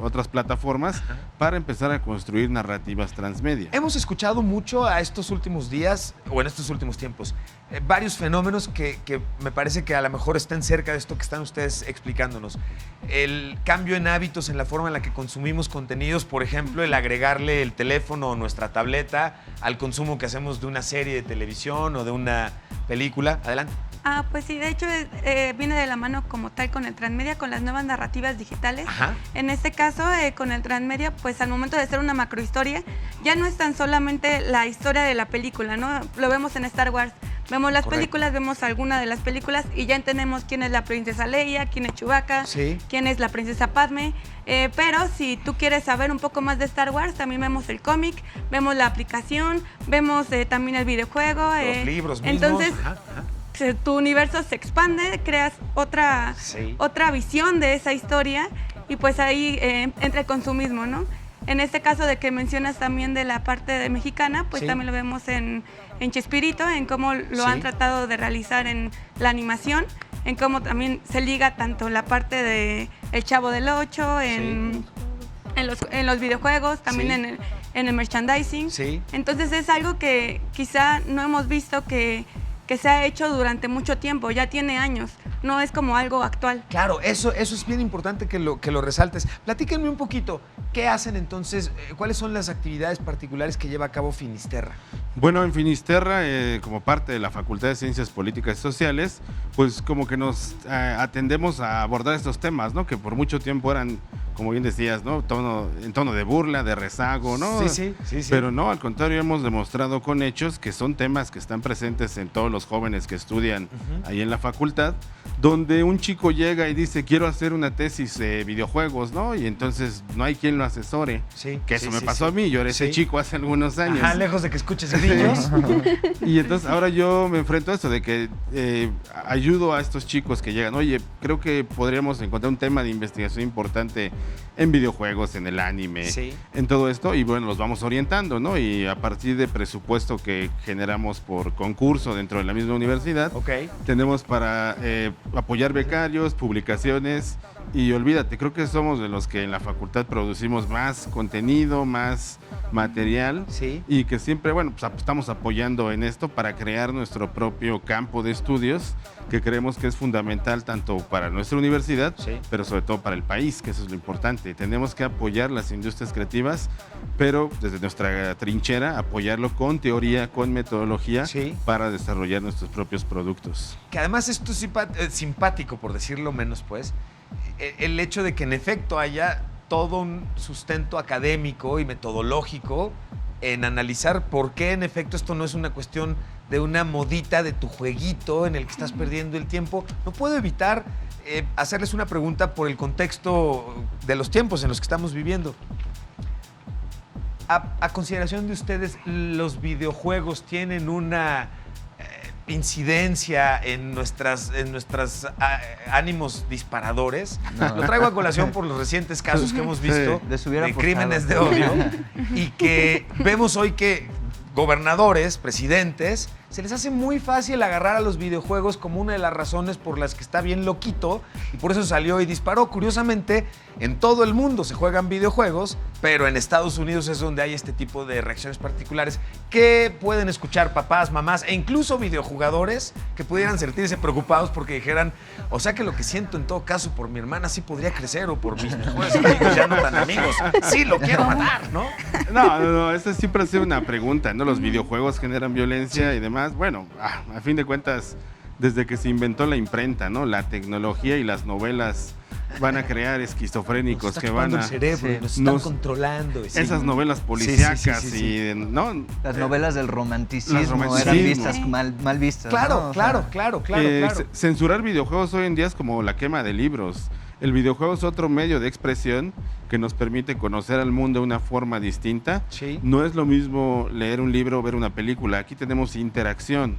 otras plataformas, para empezar a construir narrativas transmedia. Hemos escuchado mucho a estos últimos días, o en estos últimos tiempos, varios fenómenos que me parece que a lo mejor estén cerca de esto que están ustedes explicándonos. El cambio en hábitos en la forma en la que consumimos contenidos, por ejemplo, el agregarle el teléfono o nuestra tableta al consumo que hacemos de una serie de televisión o de una película. Adelante. Pues sí, de hecho viene de la mano como tal con el transmedia, con las nuevas narrativas digitales. Ajá. En este caso, con el transmedia, pues al momento de hacer una macrohistoria, ya no es tan solamente la historia de la película, ¿no? Lo vemos en Star Wars. Vemos las películas, vemos alguna de las películas y ya entendemos quién es la princesa Leia, quién es Chewbacca, quién es la princesa Padme. Pero si tú quieres saber un poco más de Star Wars, también vemos el cómic, vemos la aplicación, vemos también el videojuego. Los libros mismos. Entonces, tu universo se expande, creas otra visión de esa historia y pues ahí entra el consumismo, ¿no? En este caso de que mencionas también de la parte de mexicana, pues también lo vemos en Chespirito, en cómo lo han tratado de realizar en la animación, en cómo también se liga tanto la parte de El Chavo del 8, en los videojuegos, también en el merchandising. Entonces es algo que quizá no hemos visto que que se ha hecho durante mucho tiempo, ya tiene años, no es como algo actual. Claro, eso es bien importante que lo resaltes. Platíquenme un poquito, ¿qué hacen entonces? ¿Cuáles son las actividades particulares que lleva a cabo Finisterra? Bueno, en Finisterra, como parte de la Facultad de Ciencias Políticas y Sociales, pues como que nos atendemos a abordar estos temas, ¿no? Que por mucho tiempo eran, como bien decías, ¿no? En tono de burla, de rezago, ¿no? Sí. Pero no, al contrario, hemos demostrado con hechos que son temas que están presentes en todos los jóvenes que estudian ahí en la facultad, donde un chico llega y dice, quiero hacer una tesis de videojuegos, ¿no? Y entonces no hay quien lo asesore. Que eso me pasó a mí, yo era ese chico hace algunos años. Ajá, lejos de que escuches grillos. Y entonces ahora yo me enfrento a esto de que ayudo a estos chicos que llegan, oye, creo que podríamos encontrar un tema de investigación importante en videojuegos, en el anime, en todo esto, y bueno, los vamos orientando, ¿no? Y a partir de presupuesto que generamos por concurso dentro de la misma universidad, tenemos para apoyar becarios, publicaciones, y olvídate, creo que somos de los que en la facultad producimos más contenido, más material, y que siempre, bueno, pues estamos apoyando en esto para crear nuestro propio campo de estudios, que creemos que es fundamental tanto para nuestra universidad, pero sobre todo para el país, que eso es lo importante. Tenemos que apoyar las industrias creativas, pero desde nuestra trinchera, apoyarlo con teoría, con metodología, para desarrollar nuestros propios productos. Que además esto es simpático, por decirlo menos, pues, el hecho de que en efecto haya todo un sustento académico y metodológico en analizar por qué en efecto esto no es una cuestión de una modita de tu jueguito en el que estás perdiendo el tiempo. No puedo evitar hacerles una pregunta por el contexto de los tiempos en los que estamos viviendo. A consideración de ustedes, ¿los videojuegos tienen una incidencia en nuestras ánimos disparadores? Lo traigo a colación por los recientes casos que hemos visto de crímenes de odio y que vemos hoy que gobernadores, presidentes, se les hace muy fácil agarrar a los videojuegos como una de las razones por las que está bien loquito y por eso salió y disparó. Curiosamente, en todo el mundo se juegan videojuegos, pero en Estados Unidos es donde hay este tipo de reacciones particulares que pueden escuchar papás, mamás e incluso videojugadores que pudieran sentirse preocupados porque dijeran, o sea que lo que siento en todo caso por mi hermana sí podría crecer o por mis mejores amigos ya no tan amigos. Sí, lo quiero matar, ¿no? No, esa siempre ha sido una pregunta, ¿no? Los videojuegos generan violencia y demás. Bueno, a fin de cuentas, desde que se inventó la imprenta, ¿no? La tecnología y las novelas van a crear esquizofrénicos que van a... el cerebro, nos están controlando. Esas novelas policíacas ¿no? Las novelas del romanticismo eran vistas mal vistas. Claro, ¿no? Claro. Censurar videojuegos hoy en día es como la quema de libros. El videojuego es otro medio de expresión que nos permite conocer al mundo de una forma distinta. No es lo mismo leer un libro o ver una película. Aquí tenemos interacción.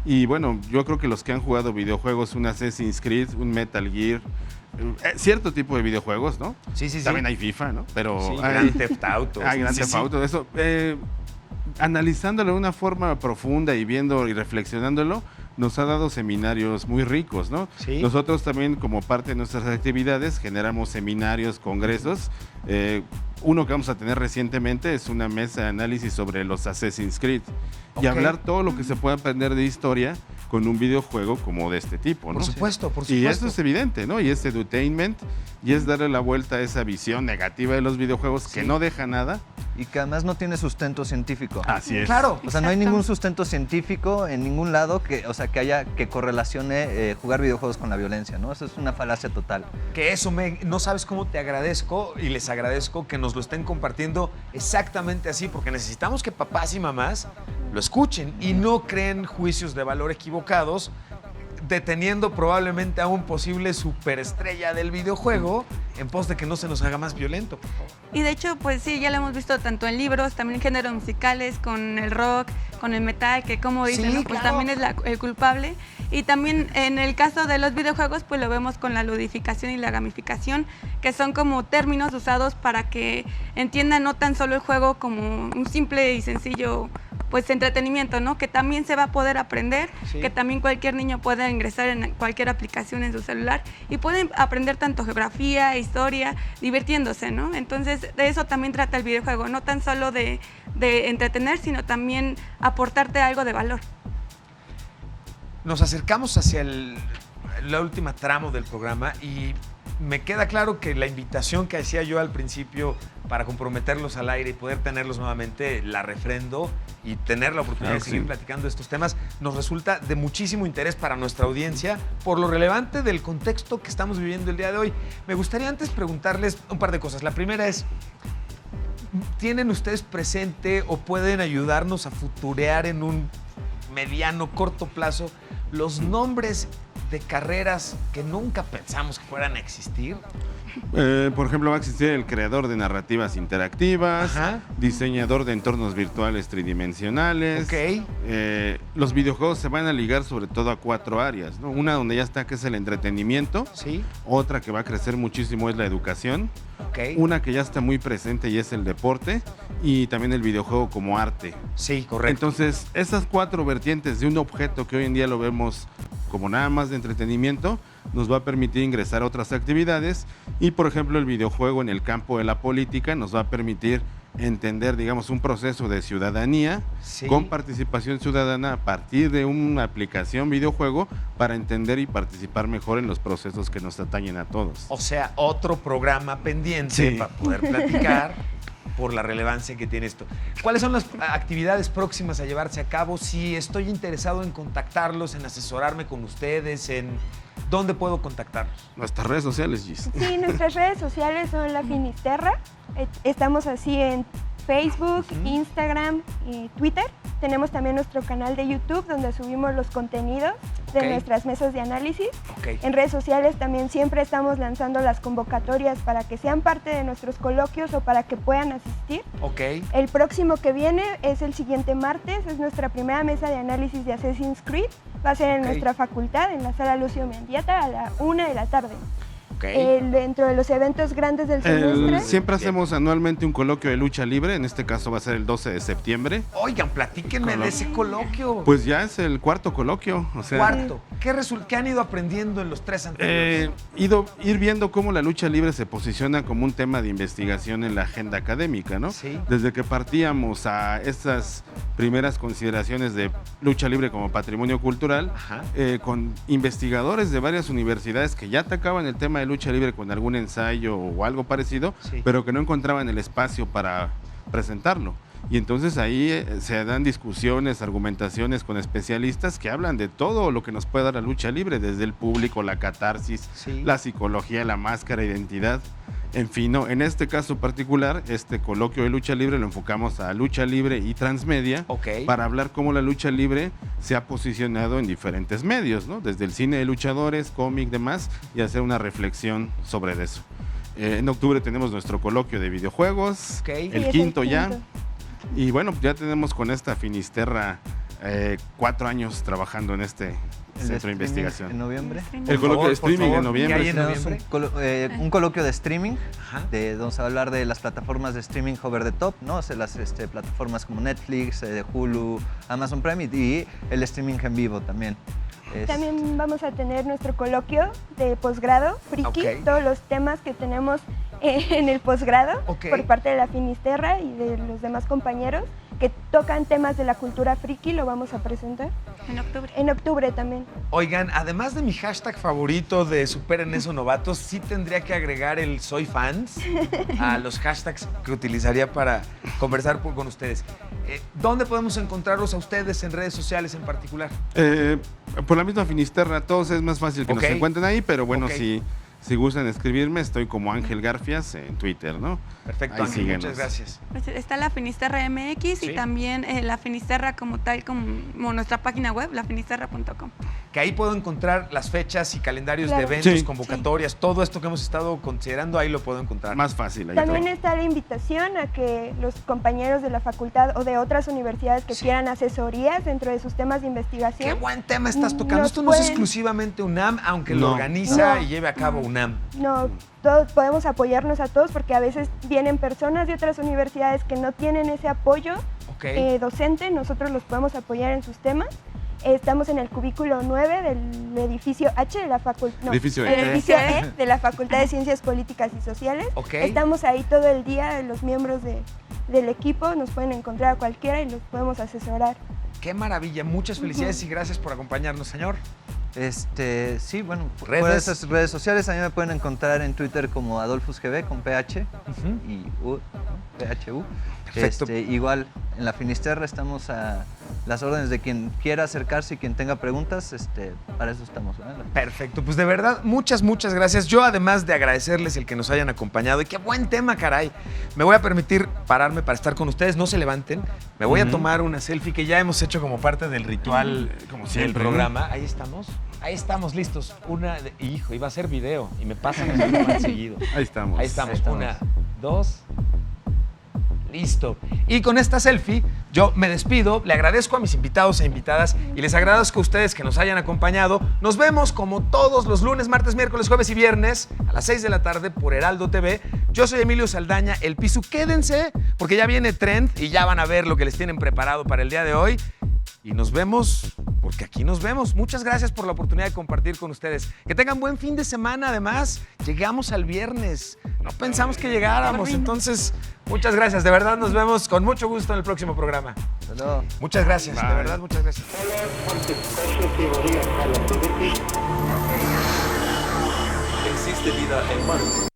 Y bueno, yo creo que los que han jugado videojuegos, un Assassin's Creed, un Metal Gear, cierto tipo de videojuegos, ¿no? También hay FIFA, ¿no? Pero hay Grand Theft Auto. Hay Grand Theft Auto, eso. Analizándolo de una forma profunda y viendo y reflexionándolo, nos ha dado seminarios muy ricos, ¿no? Nosotros también, como parte de nuestras actividades, generamos seminarios, congresos. Uno que vamos a tener recientemente es una mesa de análisis sobre los Assassin's Creed y hablar todo lo que se puede aprender de historia con un videojuego como de este tipo, ¿no? Por supuesto. Y eso es evidente, ¿no? Y es edutainment y es darle la vuelta a esa visión negativa de los videojuegos que no deja nada. Y que además no tiene sustento científico. Así es. Claro. O sea, no hay ningún sustento científico en ningún lado que correlacione jugar videojuegos con la violencia, ¿no? Eso es una falacia total. Que eso, no sabes cómo te agradezco y les agradezco que nos lo estén compartiendo exactamente así, porque necesitamos que papás y mamás lo escuchen y no creen juicios de valor equivocados, deteniendo probablemente a un posible superestrella del videojuego en pos de que no se nos haga más violento, por favor. Y de hecho, pues sí, ya lo hemos visto tanto en libros, también en géneros musicales, con el rock, con el metal, que como dicen, ¿no? Pues también es el culpable. Y también en el caso de los videojuegos, pues lo vemos con la ludificación y la gamificación, que son como términos usados para que entiendan no tan solo el juego como un simple y sencillo pues entretenimiento, ¿no? Que también se va a poder aprender, que también cualquier niño puede ingresar en cualquier aplicación en su celular y pueden aprender tanto geografía, historia, divirtiéndose, ¿no? Entonces, de eso también trata el videojuego, no tan solo de entretener, sino también aportarte algo de valor. nos acercamos hacia la última tramo del programa y me queda claro que la invitación que hacía yo al principio para comprometerlos al aire y poder tenerlos nuevamente, la refrendo y tener la oportunidad de seguir platicando de estos temas nos resulta de muchísimo interés para nuestra audiencia por lo relevante del contexto que estamos viviendo el día de hoy. Me gustaría antes preguntarles un par de cosas. La primera es, ¿tienen ustedes presente o pueden ayudarnos a futurear en un mediano, corto plazo los nombres de carreras que nunca pensamos que fueran a existir? Por ejemplo, va a existir el creador de narrativas interactivas, diseñador de entornos virtuales tridimensionales. Los videojuegos se van a ligar sobre todo a 4 áreas, ¿no? Una donde ya está, que es el entretenimiento. Otra que va a crecer muchísimo es la educación. Una que ya está muy presente y es el deporte. Y también el videojuego como arte. Sí, correcto. Entonces, esas 4 vertientes de un objeto que hoy en día lo vemos como nada más de entretenimiento, nos va a permitir ingresar a otras actividades y, por ejemplo, el videojuego en el campo de la política nos va a permitir entender, digamos, un proceso de ciudadanía con participación ciudadana a partir de una aplicación videojuego para entender y participar mejor en los procesos que nos atañen a todos. O sea, otro programa pendiente para poder platicar por la relevancia que tiene esto. ¿Cuáles son las actividades próximas a llevarse a cabo? Si estoy interesado en contactarlos, en asesorarme con ustedes, en ¿dónde puedo contactarlos? Nuestras redes sociales, Gis. Sí, nuestras redes sociales son La Finisterra. Estamos así en Facebook, Instagram y Twitter. Tenemos también nuestro canal de YouTube donde subimos los contenidos de nuestras mesas de análisis. En redes sociales también siempre estamos lanzando las convocatorias para que sean parte de nuestros coloquios o para que puedan asistir. El próximo que viene es el siguiente martes, es nuestra primera mesa de análisis de Assassin's Creed. Va a ser en nuestra facultad, en la sala Lucio Mendieta, a la 1 de la tarde. Dentro de los eventos grandes del semestre. Siempre hacemos anualmente un coloquio de lucha libre, en este caso va a ser el 12 de septiembre. Oigan, platíquenme de ese coloquio. Pues ya es el 4º coloquio. O sea, ¿Qué han ido aprendiendo en los 3 anteriores? Ir viendo cómo la lucha libre se posiciona como un tema de investigación en la agenda académica, ¿no? Desde que partíamos a estas primeras consideraciones de lucha libre como patrimonio cultural, con investigadores de varias universidades que ya atacaban el tema de lucha libre con algún ensayo o algo parecido, pero que no encontraban el espacio para presentarlo. Y entonces ahí se dan discusiones, argumentaciones con especialistas que hablan de todo lo que nos puede dar la lucha libre, desde el público, la catarsis, la psicología, la máscara, identidad. En fin, ¿no? En este caso particular, este coloquio de lucha libre lo enfocamos a lucha libre y transmedia para hablar cómo la lucha libre se ha posicionado en diferentes medios, ¿no? Desde el cine de luchadores, cómic, demás, y hacer una reflexión sobre eso. En octubre tenemos nuestro coloquio de videojuegos, el quinto ya. Y bueno, ya tenemos con esta Finisterra 4 años trabajando en este centro de investigación. En noviembre. El coloquio de streaming en noviembre. Un coloquio de streaming, donde vamos a hablar de las plataformas de streaming over the top, ¿no? O sea, las plataformas como Netflix, Hulu, Amazon Prime y el streaming en vivo también. También vamos a tener nuestro coloquio de posgrado, friki, todos los temas que tenemos en el posgrado por parte de la Finisterra y de los demás compañeros que tocan temas de la cultura friki, lo vamos a presentar. En octubre. En octubre también. Oigan, además de mi hashtag favorito de Superen eso novatos, sí tendría que agregar el soy fans a los hashtags que utilizaría para conversar con ustedes. ¿Dónde podemos encontrarlos a ustedes en redes sociales en particular? Por la misma Finisterra, todos es más fácil que nos encuentren ahí, pero bueno, si gustan escribirme, estoy como Ángel Garfias en Twitter, ¿no? Perfecto, Ángel, muchas gracias. Pues está la Finisterra MX y también la Finisterra como tal, como nuestra página web, lafinisterra.com. Que ahí puedo encontrar las fechas y calendarios de eventos, convocatorias, todo esto que hemos estado considerando, ahí lo puedo encontrar. Más fácil. Ahí también está la invitación a que los compañeros de la facultad o de otras universidades que quieran asesorías dentro de sus temas de investigación. Qué buen tema estás tocando. Esto no es exclusivamente UNAM, aunque lo organiza y lleve a cabo UNAM. No, todos podemos apoyarnos a todos porque a veces vienen personas de otras universidades que no tienen ese apoyo docente, nosotros los podemos apoyar en sus temas. Estamos en el cubículo 9 del edificio H de la facultad. Edificio E de la Facultad de Ciencias Políticas y Sociales. Estamos ahí todo el día, los miembros del equipo nos pueden encontrar a cualquiera y los podemos asesorar. Qué maravilla. Muchas felicidades y gracias por acompañarnos, señor. Sí, bueno, Redes. por esas redes sociales a mí me pueden encontrar en Twitter como AdolfusGB con PH y U, PHU. Perfecto. Igual en la Finisterra estamos a las órdenes de quien quiera acercarse y quien tenga preguntas, para eso estamos. Perfecto, pues de verdad, muchas gracias. Yo, además de agradecerles el que nos hayan acompañado, y qué buen tema, caray. Me voy a permitir pararme para estar con ustedes, no se levanten. Me voy a tomar una selfie que ya hemos hecho como parte del ritual, como del programa. Ahí estamos listos. Hijo, iba a ser video y me pasan el mal seguido. Ahí estamos. 1, 2. Listo. Y con esta selfie yo me despido, le agradezco a mis invitados e invitadas y les agradezco a ustedes que nos hayan acompañado. Nos vemos como todos los lunes, martes, miércoles, jueves y viernes a las 6 de la tarde por Heraldo TV. Yo soy Emilio Saldaña, El Pisu. Quédense porque ya viene Trend y ya van a ver lo que les tienen preparado para el día de hoy. Y nos vemos, porque aquí nos vemos. Muchas gracias por la oportunidad de compartir con ustedes. Que tengan buen fin de semana, además. Llegamos al viernes. No pensamos que llegáramos, entonces, muchas gracias. De verdad, nos vemos con mucho gusto en el próximo programa. Hello. Muchas gracias, de verdad, muchas gracias. ¿Existe vida en Marte?